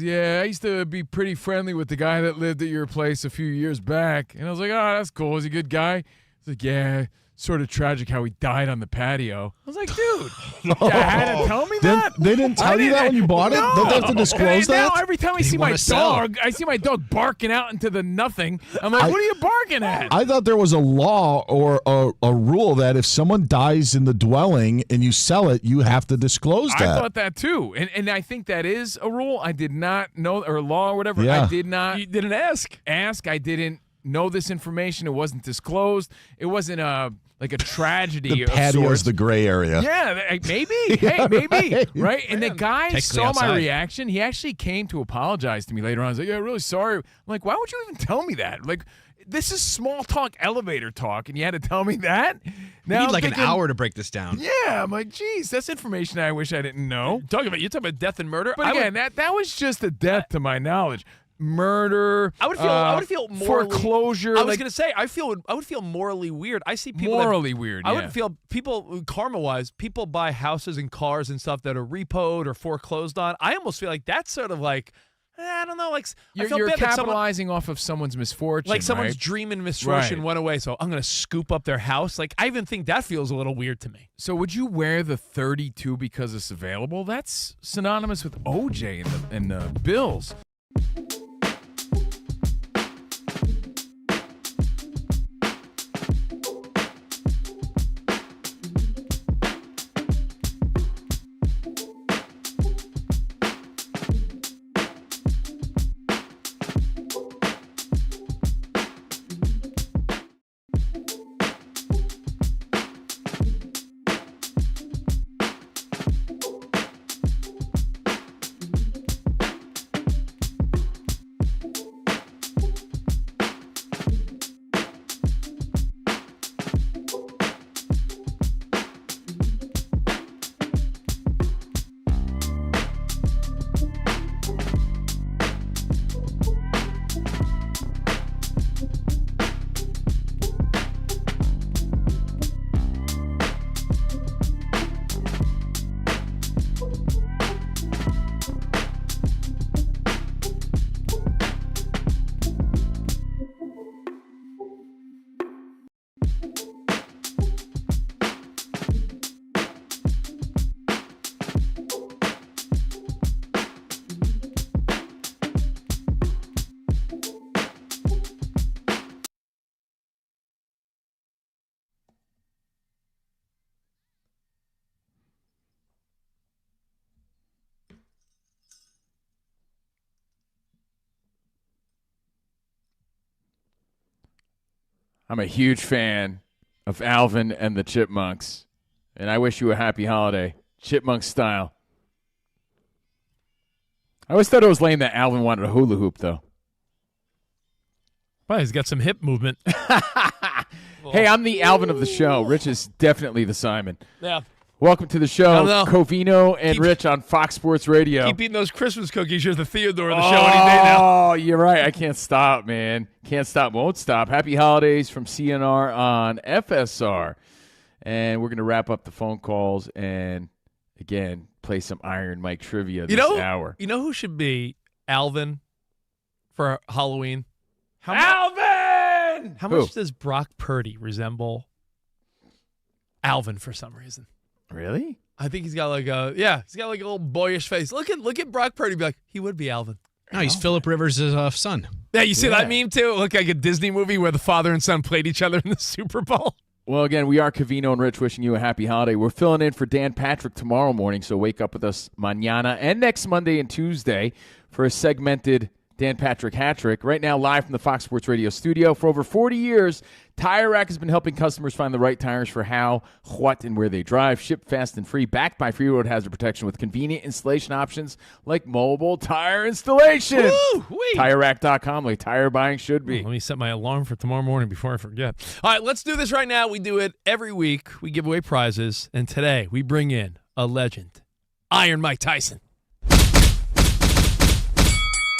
"Yeah, I used to be pretty friendly with the guy that lived at your place a few years back," and I was like, "Oh, that's cool. Is he a good guy?" He's like, "Yeah." Sort of tragic how he died on the patio. I was like, dude, you had to tell me that? They didn't tell you that when you bought it? No. Don't they have to disclose And now that? every time I see my dog, I see my dog barking out into the nothing. I'm like, what are you barking at? I thought there was a law or a rule that if someone dies in the dwelling and you sell it, you have to disclose I that. thought that too. And I think that is a rule. I did not know, or law or whatever. Yeah. I did not. You didn't ask. I didn't know this information. It wasn't disclosed. It wasn't like a tragedy. The of patio is sorts. the gray area. Yeah, maybe. Hey, maybe. Right? And the guy Technically saw my outside. reaction. He actually came to apologize to me later on. I was like, yeah, really sorry. I'm like, why would you even tell me that? Like, this is small talk, elevator talk, and you had to tell me that? We Now need I'm like thinking, an hour to break this down. Yeah, I'm like, geez, that's information I wish I didn't know. You're talking about death and murder. But again, that was just a death to my knowledge. Murder. I would feel morally, foreclosure. I was like, going to say I would feel morally weird. I see people morally weird. I yeah. would feel people karma-wise, people buy houses and cars and stuff that are repoed or foreclosed on. I almost feel like that's sort of like, I don't know, like I feel You're bad that capitalizing off of someone's misfortune. like someone's right? dream and misfortune Right. went away, so I'm going to scoop up their house. Like I even think that feels a little weird to me. So would you wear the 32 because it's available? That's synonymous with OJ and the Bills. I'm a huge fan of Alvin and the Chipmunks, and I wish you a happy holiday, Chipmunk style. I always thought it was lame that Alvin wanted a hula hoop, though. Well, he's got some hip movement. Hey, I'm the Alvin of the show. Rich is definitely the Simon. Yeah. Welcome to the show, No. Covino and Rich on Fox Sports Radio. Keep eating those Christmas cookies. You're the Theodore of the show any day now. Oh, you're right. I can't stop, man. Can't stop, won't stop. Happy holidays from CNR on FSR. And we're going to wrap up the phone calls and, again, play some Iron Mike trivia this hour. You know who should be Alvin for Halloween? Alvin! How much does Brock Purdy resemble Alvin for some reason? Really? I think he's got like a little boyish face. Look at Brock Purdy. Be like, he would be Alvin. No, he's Philip Rivers' son. Yeah, you see that meme too? It looked like a Disney movie where the father and son played each other in the Super Bowl. Well, again, we are Covino and Rich wishing you a happy holiday. We're filling in for Dan Patrick tomorrow morning, so wake up with us mañana and next Monday and Tuesday for a segmented Dan Patrick hat-trick. Right now, live from the Fox Sports Radio studio. For over 40 years, Tire Rack has been helping customers find the right tires for how, what, and where they drive. Shipped fast and free, backed by free road hazard protection with convenient installation options like mobile tire installation. Woo-wee. TireRack.com, like tire buying should be. Let me set my alarm for tomorrow morning before I forget. All right, let's do this right now. We do it every week. We give away prizes, and today we bring in a legend, Iron Mike Tyson.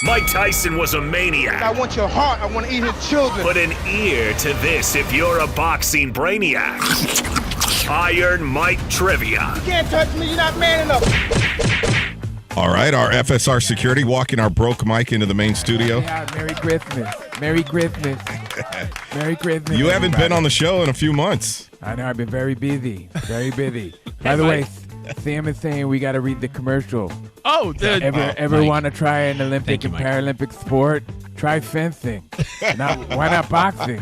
Mike Tyson was a maniac. I want your heart. I want to eat his children. Put an ear to this if you're a boxing brainiac. Iron Mike Trivia. You can't touch me. You're not man enough. All right, our FSR security walking our broke Mike into the main studio. Yeah, Merry Christmas. Merry Christmas. Merry Christmas. You haven't been on the show in a few months. I know, I've been very busy. Very busy. By the way, Sam is saying we got to read the commercial. Oh, ever want to try an Olympic and Paralympic sport? Try fencing. Why not boxing?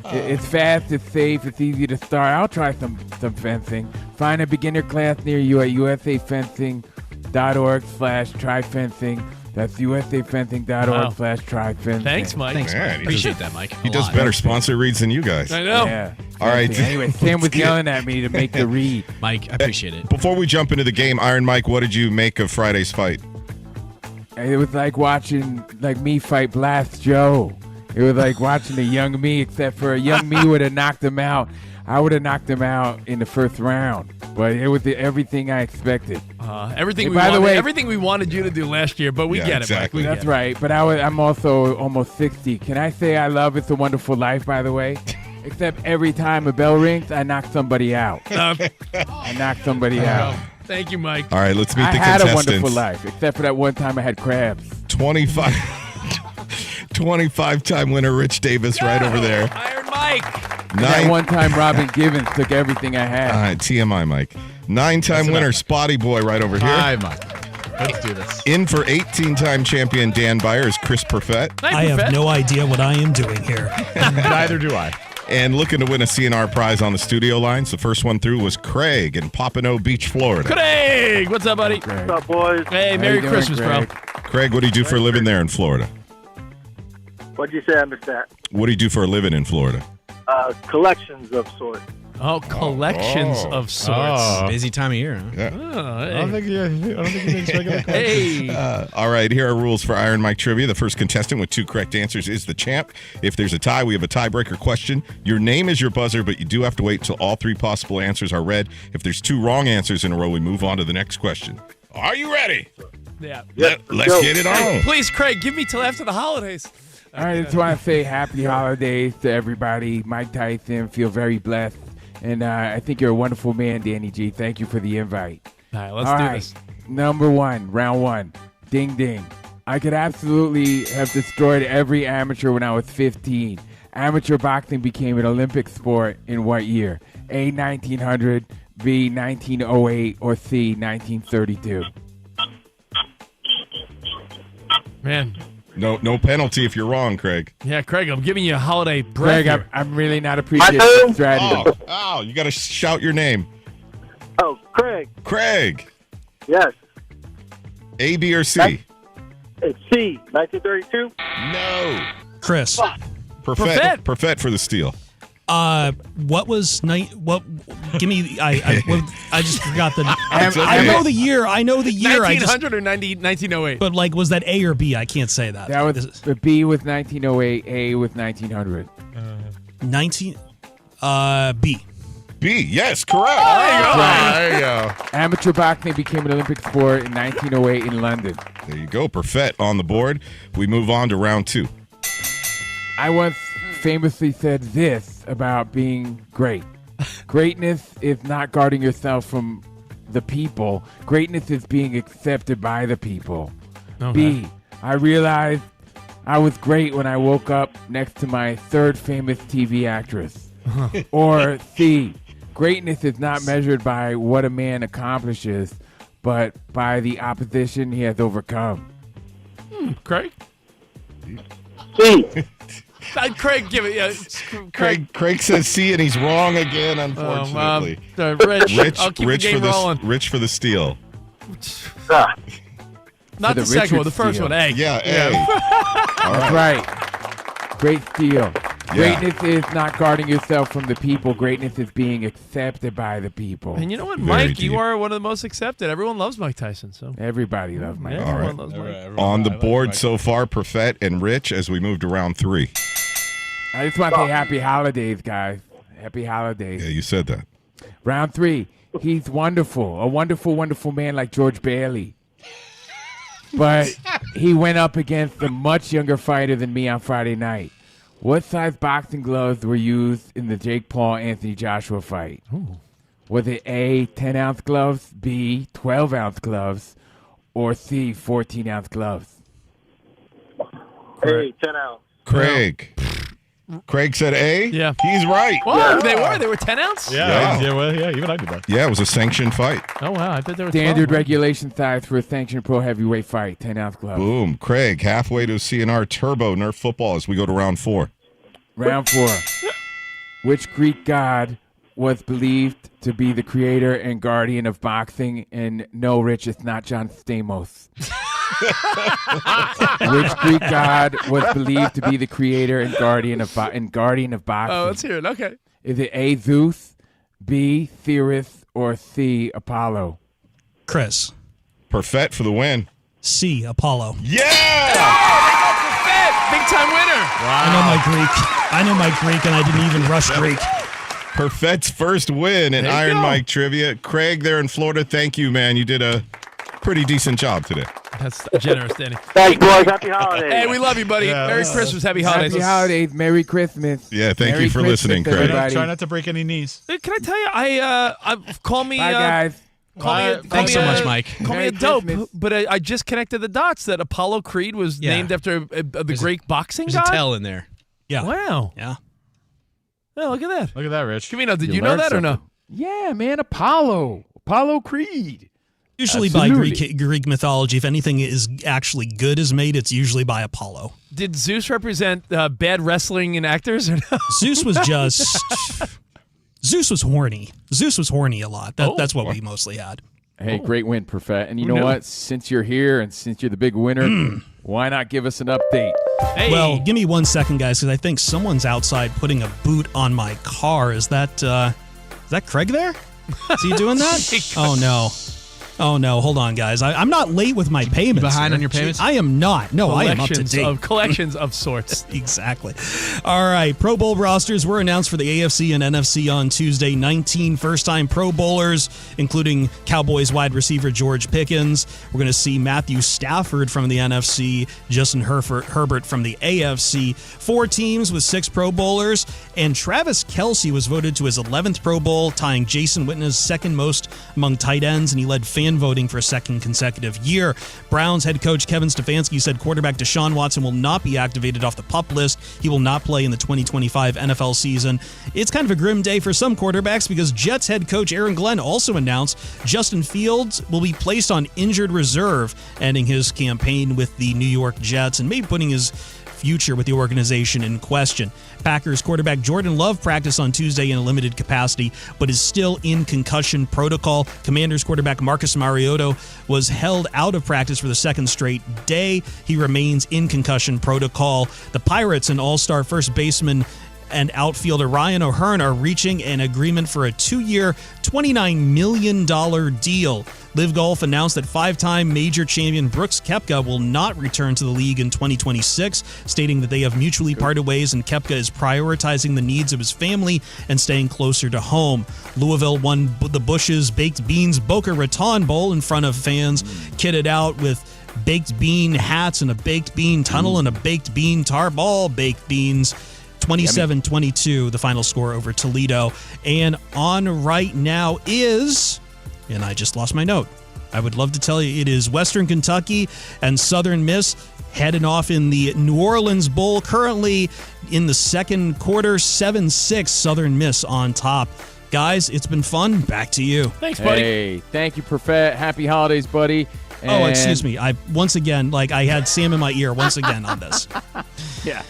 It's fast, it's safe, it's easy to start. I'll try some fencing. Find a beginner class near you at usafencing.org/tryfencing. That's usafencing.org/tryfencing. Thanks, Mike. Thanks, Mike. Appreciate that, Mike. He does better sponsor reads than you guys. I know. Yeah. All right. Anyway, Sam was yelling at me to make the read. Mike, I appreciate it. Before we jump into the game, Iron Mike, what did you make of Friday's fight? It was like watching me fight Blast Joe. It was like watching a young me, except for a young me would have knocked him out. I would have knocked him out in the first round, but it was everything I expected. Everything we wanted you to do last year, but we get exactly. it, Mike. That's right, but I'm also almost 60. Can I say I love It's a Wonderful Life, by the way? Except every time a bell rings, I knock somebody out. I knock somebody out. Thank you, Mike. All right, let's meet the contestants. I had a contestants. wonderful life, except for that one time I had crabs. 25-time winner Rich Davis right over there. Iron Mike. That one time Robin Givens took everything I had. All right, TMI, Mike. 9-time winner Spotty Boy right over here. Hi, Mike. Let's do this. In for 18-time champion Dan Byers, Chris Perfett. I have no idea what I am doing here. Neither do I. And looking to win a CNR prize on the studio lines. The first one through was Craig in Pompano Beach, Florida. Craig, what's up, buddy? What's up, boys? Hey, Merry Christmas, bro. Craig, what do you do for a living there in Florida? What'd you say? I missed that. What do you do for a living in Florida? Collections of sorts. Oh, collections of sorts. Oh. Busy time of year, huh? Yeah. Oh, hey. I don't think he makes regular Hey. All right, here are rules for Iron Mike Trivia. The first contestant with 2 correct answers is the champ. If there's a tie, we have a tiebreaker question. Your name is your buzzer, but you do have to wait until all 3 possible answers are read. If there's 2 wrong answers in a row, we move on to the next question. Are you ready? Yeah. Let's get it on. Please, Craig, give me till after the holidays. All right, I just want to say happy holidays to everybody. Mike Tyson, feel very blessed. And I think you're a wonderful man, Danny G. Thank you for the invite. All right, let's do this. Number 1, round 1. Ding, ding. I could absolutely have destroyed every amateur when I was 15. Amateur boxing became an Olympic sport in what year? A, 1900, B, 1908, or C, 1932? Man. No penalty if you're wrong, Craig. Yeah, Craig, I'm giving you a holiday break. Craig, I'm really not appreciating the strategy. Oh, you got to shout your name. Oh, Craig. Craig. Yes. A, B, or C? It's C, 1932. No. Chris. Perfect for the steal. What was night? What? Give me. I just forgot the. I know the year. I know the year. 1900 or 1908. But like, was that A or B? I can't say that. That was the B with 1908, A with 1900. 19. B. B. Yes, correct. There you go. Amateur boxing became an Olympic sport in 1908 in London. There you go. Perfect on the board. We move on to round 2. I once famously said this about being great. Greatness is not guarding yourself from the people. Greatness is being accepted by the people. Okay. B. I realized I was great when I woke up next to my third famous TV actress. Or C. Greatness is not measured by what a man accomplishes, but by the opposition he has overcome. Craig? C. Craig, give it. Yeah, Craig says C, and he's wrong again, unfortunately. Rich, I'll keep the game rolling. Rich for the steal. Not the second one, the first one. A. Yeah, A. All That's right. right. Great steal. Yeah. Greatness is not guarding yourself from the people. Greatness is being accepted by the people. And you know what, Very Mike? deep. You are one of the most accepted. Everyone loves Mike Tyson. So Everybody loves Mike. yeah, All everyone right. loves Mike. On the board so far, Perfett and Rich as we move to round 3. I just want to say happy holidays, guys. Happy holidays. Yeah, you said that. Round 3. He's wonderful. A wonderful, wonderful man like George Bailey. But he went up against a much younger fighter than me on Friday night. What size boxing gloves were used in the Jake Paul-Anthony Joshua fight? Ooh. Was it A, 10-ounce gloves, B, 12-ounce gloves, or C, 14-ounce gloves? A, 10 ounce. Craig said A? Yeah. He's right. Well, they were 10 ounce? Yeah, even I did that. Yeah, it was a sanctioned fight. Oh, wow. I bet they were 12. Standard regulation size for a sanctioned pro heavyweight fight, 10-ounce gloves. Boom. Craig, halfway to CNR Turbo Nerf football as we go to round 4. Round 4. Which Greek god was believed to be the creator and guardian of boxing? And no, Rich, it's not John Stamos. Which Greek god was believed to be the creator and guardian of boxing? Oh, let's hear it. Okay. Is it A, Zeus, B, Theris, or C, Apollo? Chris. Perfect for the win. C. Apollo. Yeah! Big time winner. I know my Greek, and I didn't even rush Greek. Perfett's first win in There you Iron go. Mike Trivia. Craig there in Florida, thank you, man. You did a pretty decent job today. That's generous, Danny. Thanks, boys. Happy holidays. Hey, we love you, buddy. Yeah, Merry that's- Christmas. Happy holidays. Happy holidays. Merry Christmas. Yeah, thank Merry you for Christmas, listening, Craig. everybody. Try not to break any knees. Can I tell you, I call me. Bye, guys. Thanks so much, Mike. Call me Merry a dope, Christmas. but I just connected the dots that Apollo Creed was Yeah. named after the Greek boxing There's god. a tell in there. Yeah. Wow. Yeah. Yeah, look at that. Look at that, Rich. Covino, did You you know learned that or no? something. Yeah, man, Apollo Creed. Usually Absolutely. by Greek mythology, if anything is actually good is made, it's usually by Apollo. Did Zeus represent bad wrestling and actors or no? Zeus was just... Zeus was horny. Zeus was horny a lot. That's what we mostly had. Hey, great win, Perfett. And you Who know knew? what? Since you're here and since you're the big winner, why not give us an update? Hey. Well, give me 1 second, guys, because I think someone's outside putting a boot on my car. Is that Craig there? Is he doing that? Oh, no. Oh, no. Hold on, guys. I'm not late with my payments. Behind here. on your payments? I am not. No, I am up to date. Collections of sorts. Exactly. All right. Pro Bowl rosters were announced for the AFC and NFC on Tuesday. 19 first-time Pro Bowlers, including Cowboys wide receiver George Pickens. We're going to see Matthew Stafford from the NFC, Justin Herbert from the AFC. 4 teams with 6 Pro Bowlers, and Travis Kelce was voted to his 11th Pro Bowl, tying Jason Witten's second most among tight ends, and he led fan voting for a second consecutive year. Browns head coach Kevin Stefanski said quarterback Deshaun Watson will not be activated off the PUP list. He will not play in the 2025 NFL season. It's kind of a grim day for some quarterbacks because Jets head coach Aaron Glenn also announced Justin Fields will be placed on injured reserve, ending his campaign with the New York Jets and maybe putting his future with the organization in question. Packers quarterback Jordan Love practiced on Tuesday in a limited capacity, but is still in concussion protocol. Commanders quarterback Marcus Mariota was held out of practice for the second straight day. He remains in concussion protocol. The Pirates and all-star first baseman and outfielder Ryan O'Hearn are reaching an agreement for a 2-year, $29 million deal. Live Golf announced that 5-time major champion Brooks Koepka will not return to the league in 2026, stating that they have mutually parted ways and Koepka is prioritizing the needs of his family and staying closer to home. Louisville won the Bush's Baked Beans Boca Raton Bowl in front of fans, kitted out with baked bean hats and a baked bean tunnel and a baked bean tarp, all baked beans. 27-22, the final score over Toledo. And on right now is, and I just lost my note. I would love to tell you it is Western Kentucky and Southern Miss heading off in the New Orleans Bowl. Currently in the second quarter, 7-6, Southern Miss on top. Guys, it's been fun. Back to you. Thanks, buddy. Hey, thank you, Perfett. Happy holidays, buddy. Oh, excuse me. I had Sam in my ear once again on this. Yeah.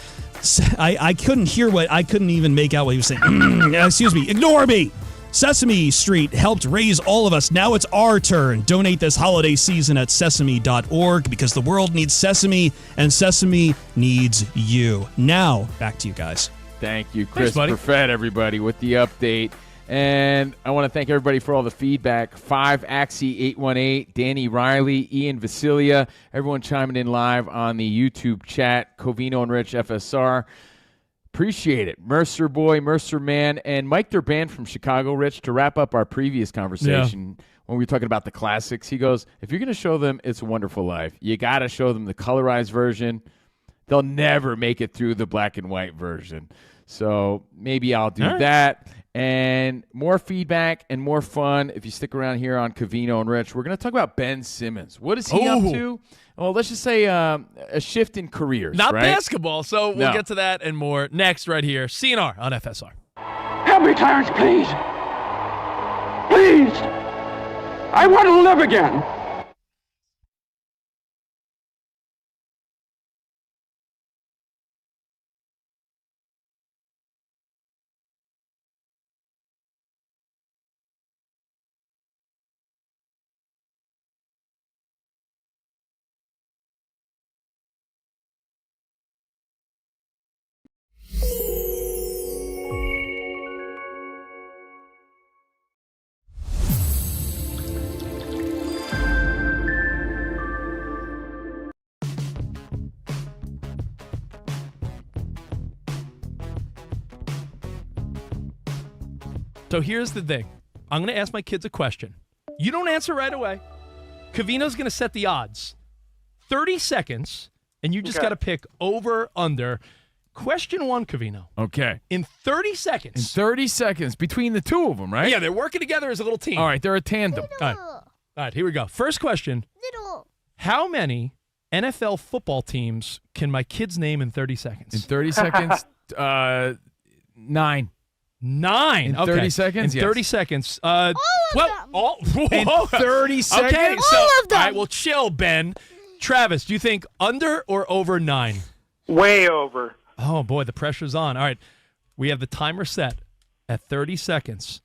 I couldn't hear I couldn't even make out what he was saying. Excuse me. Ignore me. Sesame Street helped raise all of us. Now it's our turn. Donate this holiday season at sesame.org because the world needs Sesame and Sesame needs you. Now, back to you guys. Thank you, Chris buddy. Perfett, everybody, with the update. And I want to thank everybody for all the feedback. 5Axie818, Danny Riley, Ian Vasilia, everyone chiming in live on the YouTube chat. Covino and Rich FSR. Appreciate it. Mercer Boy, Mercer Man, and Mike Durban from Chicago, Rich, to wrap up our previous conversation when we were talking about the classics. He goes, if you're going to show them It's a Wonderful Life, you got to show them the colorized version. They'll never make it through the black and white version. So maybe I'll do that. And more feedback and more fun if you stick around here on Covino and Rich. We're going to talk about Ben Simmons. What is he up to? Well, let's just say a shift in careers. Not right? basketball, so we'll get to that and more next right here. CNR on FSR. Help me, Clarence, please. Please. I want to live again. So here's the thing. I'm going to ask my kids a question. You don't answer right away. Covino's going to set the odds. 30 seconds, and you just got to pick over, under. Question 1, Covino. Okay. In 30 seconds. In 30 seconds between the two of them, right? Yeah, they're working together as a little team. All right, they're a tandem. All right, here we go. First question. How many NFL football teams can my kids name in 30 seconds? In 30 seconds, 9. 9. In 30 seconds? In 30 seconds. In 30 seconds? Okay, so, All of them. all right, well, chill, Ben. Travis, do you think under or over 9? Way over. Oh, boy, the pressure's on. All right, we have the timer set at 30 seconds.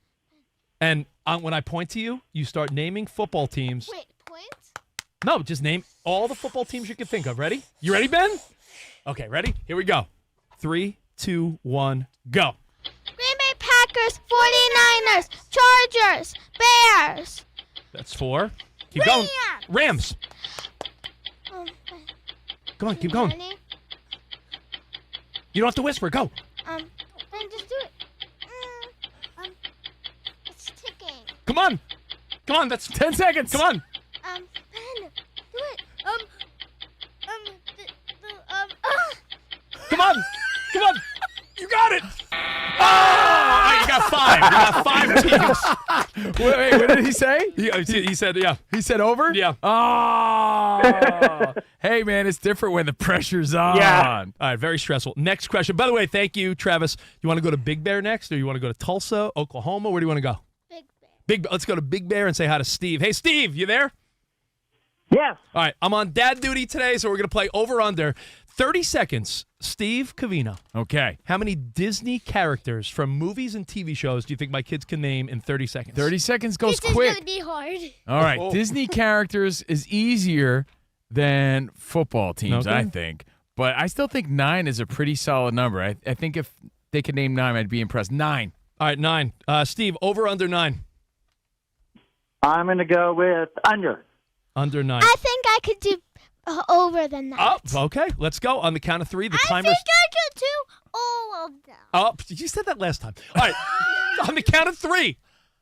And when I point to you, you start naming football teams. Wait, points? No, just name all the football teams you can think of. Ready? You ready, Ben? Okay, ready? Here we go. 3, 2, 1, go. Green Bay Packers, 49ers, Chargers, Bears. That's 4. Keep going. Rams. Come on, keep going. Ready? You don't have to whisper. Go. Then just do it. It's ticking. Come on. Come on, that's 10 seconds. Come on. Ben, do it. Come on. Come on. You got it. Oh, you got 5. You got 5 teams. Wait, what did he say? He said, yeah. He said over? Yeah. Oh. Hey, man, it's different when the pressure's on. Yeah. All right, very stressful. Next question. By the way, thank you, Travis. You want to go to Big Bear next, or you want to go to Tulsa, Oklahoma? Where do you want to go? Big Bear. Let's go to Big Bear and say hi to Steve. Hey, Steve, you there? Yes. All right, I'm on dad duty today, so we're going to play over-under. 30 seconds. Steve Covino. Okay. How many Disney characters from movies and TV shows do you think my kids can name in 30 seconds? 30 seconds goes This quick. is going to be hard. All right, Disney characters is easier than football teams, Okay. I think. But I still think 9 is a pretty solid number. I think if they could name 9, I'd be impressed. 9. All right, 9. Steve, over under 9? I'm going to go with under. Under 9. I think I could do over than that. Oh, okay. Let's go. On the count of 3, the I timer's... think I could do all of them. Oh, you said that last time. All right. On the count of 3,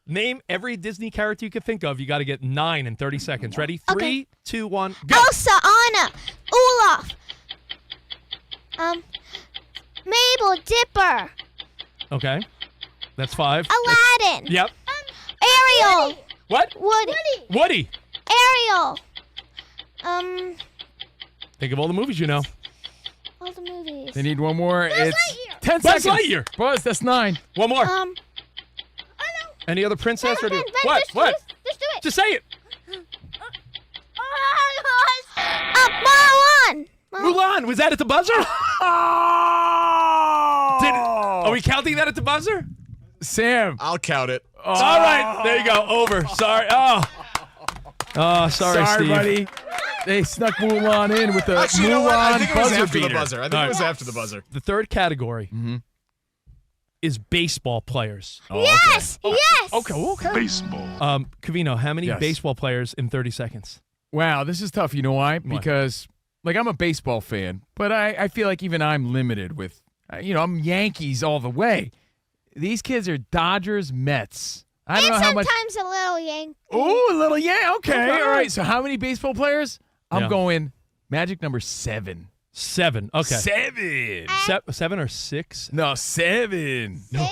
name every Disney character you could think of. You got to get 9 in 30 seconds. Ready? 3, 2, 1, go. Elsa, Anna, Olaf, Mabel, Dipper, Okay. That's 5. Aladdin. Yep. Ariel. What? Woody. Ariel. Think of all the movies you know. All the movies. They need one more. Buzz It's Lightyear. 10 Buzz seconds. Lightyear. Buzz, that's 9. One more. Oh Any other princess? no. Or do... Ben, What? just What? Just do it. Just say it. Mulan. Mulan. Was that at the buzzer? Are we counting that at the buzzer? Sam. I'll count it. All right. There you go. Over. Sorry. Oh, sorry, Steve. buddy. They snuck Mulan in with the Actually, you know what? I Mulan think it was buzzer after beater. the buzzer. I think it was after the buzzer. The third category is baseball players. Yes. Yes. Okay. Baseball. Covino, how many Yes. baseball players in 30 seconds? Wow, this is tough. You know why? Because, I'm a baseball fan, but I feel like even I'm limited with, I'm Yankees all the way. These kids are Dodgers, Mets. I don't know how much. Sometimes a little yank. Ooh, a little, yeah, okay. All right, so how many baseball players? I'm Yeah. going magic number 7. 7. Okay. 7. 7 or 6? No, 7. No.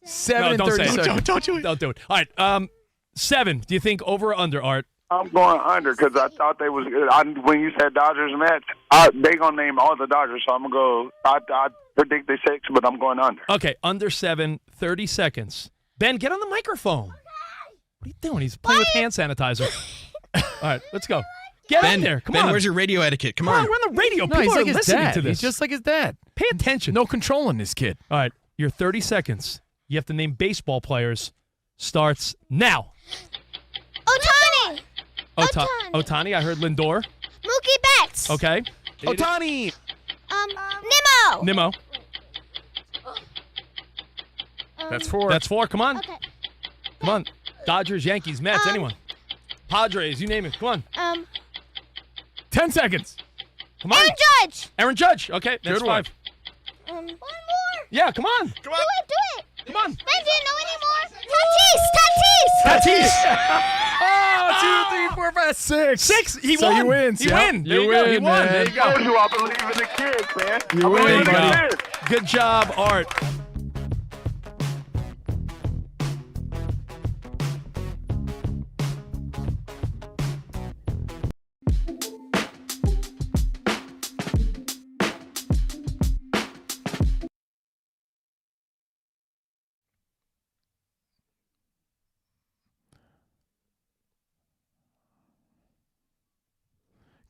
7 No, and don't 30 say it. seconds. Don't do it. Don't do it. All right. 7. Do you think over or under, Art? I'm going under because I thought they was when you said Dodgers and Mets, they going to name all the Dodgers, so I'm going to go, I predict they 6, but I'm going under. Okay, under 7, 30 seconds. Ben, get on the microphone. What are you doing? He's playing with hand sanitizer. All right, let's go. Get Ben, in there. Come Ben, on. where's your radio etiquette? Come Come on, on. we're on the radio. No, People he's are like his listening dad. to this. He's just like his dad. Pay attention. No control in this kid. All right, your 30 seconds. You have to name baseball players. Starts now. Otani. Otani. I heard Lindor. Mookie Betts. Okay. Otani. Nimmo. Nimmo. That's 4. That's 4. Come on. Okay. Come on. Dodgers, Yankees, Mets, anyone. Padres, you name it. Come on. 10 seconds. Come on. Aaron Judge. Aaron Judge. Okay, that's Good one. 5. One more. Yeah, come on. Come on. Do it. Come on. Ben didn't know anymore. Tatis. Oh, 2, 3, 4, 5, 6. 6. He So won. you win. He Yep. win. There You you go. He win, won. man. There you go. I told you I believe in the kids, man. You I win, believe in buddy. the kids. Good job, Art.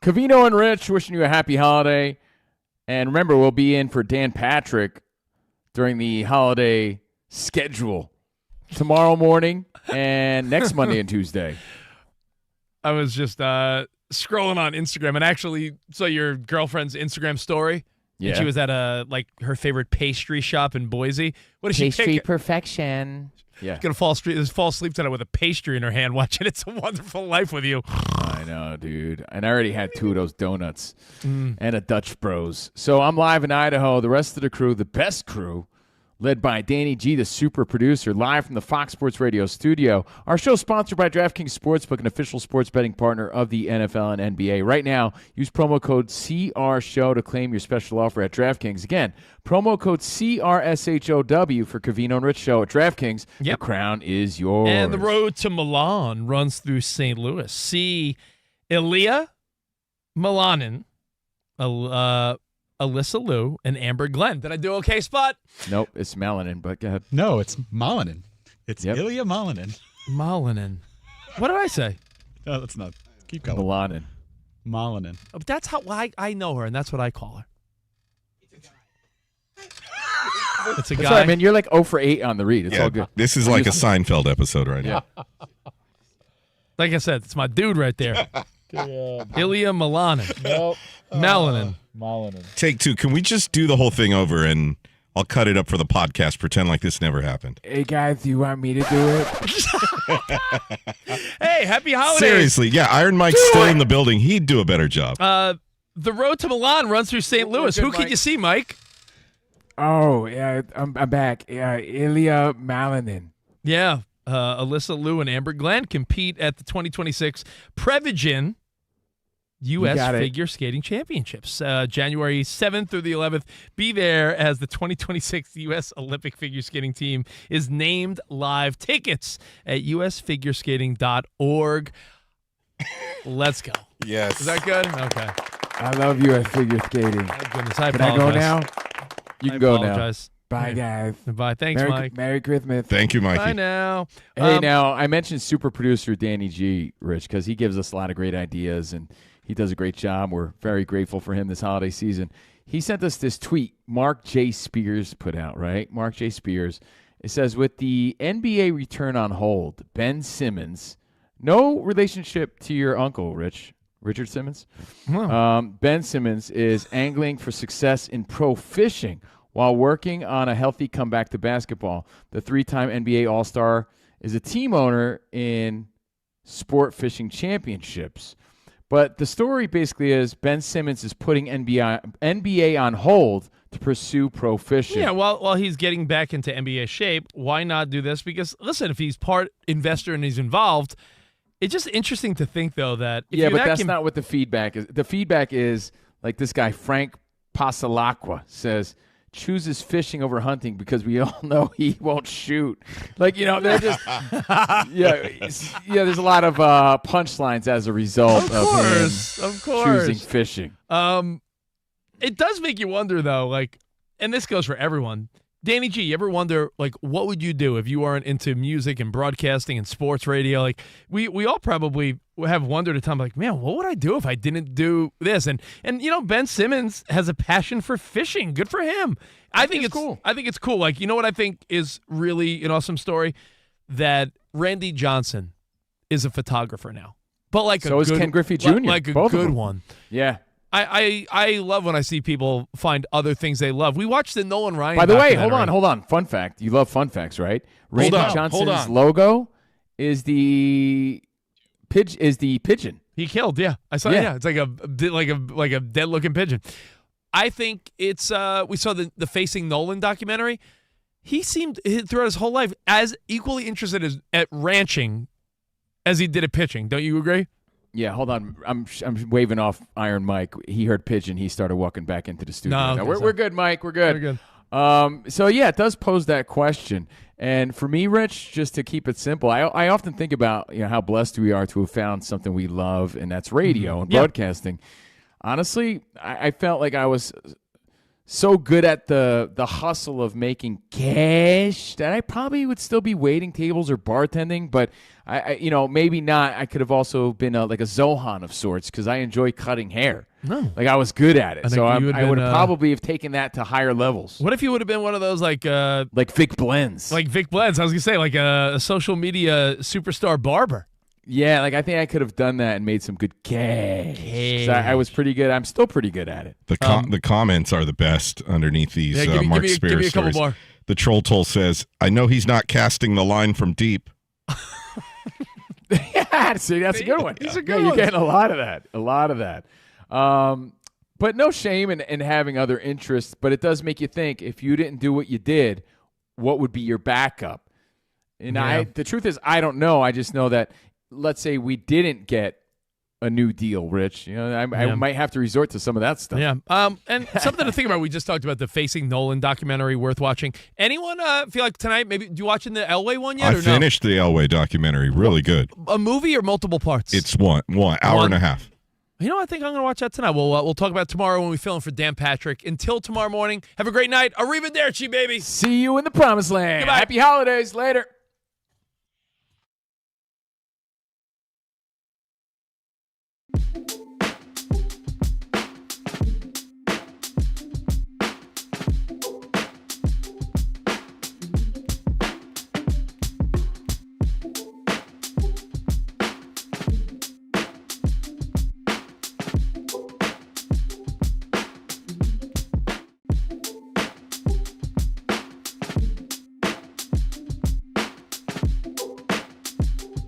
Covino and Rich wishing you a happy holiday. And remember, we'll be in for Dan Patrick during the holiday schedule tomorrow morning and next Monday and Tuesday. I was just scrolling on Instagram and actually saw your girlfriend's Instagram story. Yeah. And she was at her favorite pastry shop in Boise. What did she pick? perfection. Yeah. Gonna fall asleep tonight with a pastry in her hand watching It's a Wonderful Life with you. I know, dude. And I already had 2 of those donuts and a Dutch Bros. So I'm live in Idaho. The rest of the crew, the best crew, led by Danny G, the super producer, live from the Fox Sports Radio studio. Our show is sponsored by DraftKings Sportsbook, an official sports betting partner of the NFL and NBA. Right now, use promo code CRSHOW to claim your special offer at DraftKings. Again, promo code CRSHOW for Covino and Rich Show at DraftKings. Yep. The crown is yours. And the road to Milan runs through St. Louis. See Ilya Milanin, Alyssa Liu, and Amber Glenn. Did I do okay, Spot? Nope, it's Melanin, but go ahead. No, it's Malinin. It's Yep. Ilya Malinin. Malinin. What did I say? No, that's not. Keep going. Melanin. Malinin. Oh, that's how I know her, and that's what I call her. It's a That's guy. all right, man. You're like 0 for 8 on the read. It's all good. This is like a Seinfeld episode right now. Like I said, it's my dude right there. Ilya Milanin. Nope. Melanin. Malinin. Take 2. Can we just do the whole thing over and I'll cut it up for the podcast. Pretend like this never happened. Hey, guys, do you want me to do it? Hey, happy holidays. Seriously, yeah, Iron Mike's still in the building. He'd do a better job. The road to Milan runs through St. Louis. Who can you see, Mike? Oh, yeah, I'm back. Yeah, Ilya Malinin. Yeah, Alyssa Liu and Amber Glenn compete at the 2026 Prevagen U.S. Figure Skating Championships. January 7th through the 11th. Be there as the 2026 U.S. Olympic Figure Skating team is named live. Tickets at usfigureskating.org. Let's go. Yes. Is that good? Okay. I love you at figure skating. Oh, goodness, I Can I go apologize. now? You can go apologize. now. Bye, guys. Bye. Thanks, Mike. Merry Christmas. Thank you, Mikey. Bye now. Hey, now, I mentioned super producer Danny G, Rich, because he gives us a lot of great ideas, and he does a great job. We're very grateful for him this holiday season. He sent us this tweet Mark J. Spears put out, right? Mark J. Spears. It says, with the NBA return on hold, Ben Simmons, no relationship to your uncle, Richard Simmons. Ben Simmons is angling for success in pro fishing while working on a healthy comeback to basketball. The 3-time NBA All-Star is a team owner in sport fishing championships. But the story basically is Ben Simmons is putting NBA on hold to pursue pro fishing. Yeah, while he's getting back into NBA shape, why not do this? Because, listen, if he's part investor and he's involved, it's just interesting to think, though, that if but that's not what the feedback is. The feedback is, like this guy, Frank Pasalacqua, says, chooses fishing over hunting because we all know he won't shoot. Like, they're just there's a lot of punchlines as a result of him choosing fishing. It does make you wonder, though, like, and this goes for everyone. Danny G, you ever wonder, like, what would you do if you weren't into music and broadcasting and sports radio? Like, we all probably have wondered at times, like, man, what would I do if I didn't do this? And Ben Simmons has a passion for fishing. Good for him. I think it's cool. I think it's cool. Like, you know what I think is really an awesome story? That Randy Johnson is a photographer now. But like so is Ken Griffey Jr. Like a Both good one. Yeah. I love when I see people find other things they love. We watched the Nolan Ryan. By the way, documentary. hold on. Fun fact. You love fun facts, right? Randy Hold Johnson's on. logo is the pigeon. He killed. Yeah, I saw. Yeah, it's like a dead looking pigeon. I think it's. We saw the Facing Nolan documentary. He seemed throughout his whole life as equally interested at ranching as he did at pitching. Don't you agree? Yeah, hold on. I'm waving off Iron Mike. He heard pigeon. He started walking back into the studio. No, we're good, Mike. We're good. We're good. So yeah, it does pose that question. And for me, Rich, just to keep it simple, I often think about how blessed we are to have found something we love, and that's radio and broadcasting. Honestly, I felt like I was so good at the hustle of making cash that I probably would still be waiting tables or bartending, but I maybe not. I could have also been like a Zohan of sorts because I enjoy cutting hair. No. Like I was good at it, so I would have been, probably have taken that to higher levels. What if you would have been one of those like Vic Blends? Like Vic Blends. I was gonna say like a social media superstar barber. Yeah, like I think I could have done that and made some good cash. 'Cause I was pretty good. I'm still pretty good at it. The comments are the best underneath these Mark Spears give me a couple stories. more. The Troll Toll says, I know he's not casting the line from deep. Yeah, see, that's a good one. These are good You're getting a lot of that. But no shame in having other interests, but it does make you think, if you didn't do what you did, what would be your backup? And the truth is, I don't know. I just know that, let's say we didn't get a new deal, Rich. I might have to resort to some of that stuff. Yeah. And something to think about. We just talked about the Facing Nolan documentary, worth watching. Anyone feel like tonight? Maybe you watching the Elway one yet? I finished the Elway documentary. Really good. A movie or multiple parts? It's one hour and a half. You know, I think I'm going to watch that tonight. We'll talk about it tomorrow when we fill in for Dan Patrick. Until tomorrow morning, have a great night. Arrivederci, baby. See you in the promised land. Goodbye. Happy holidays. Later.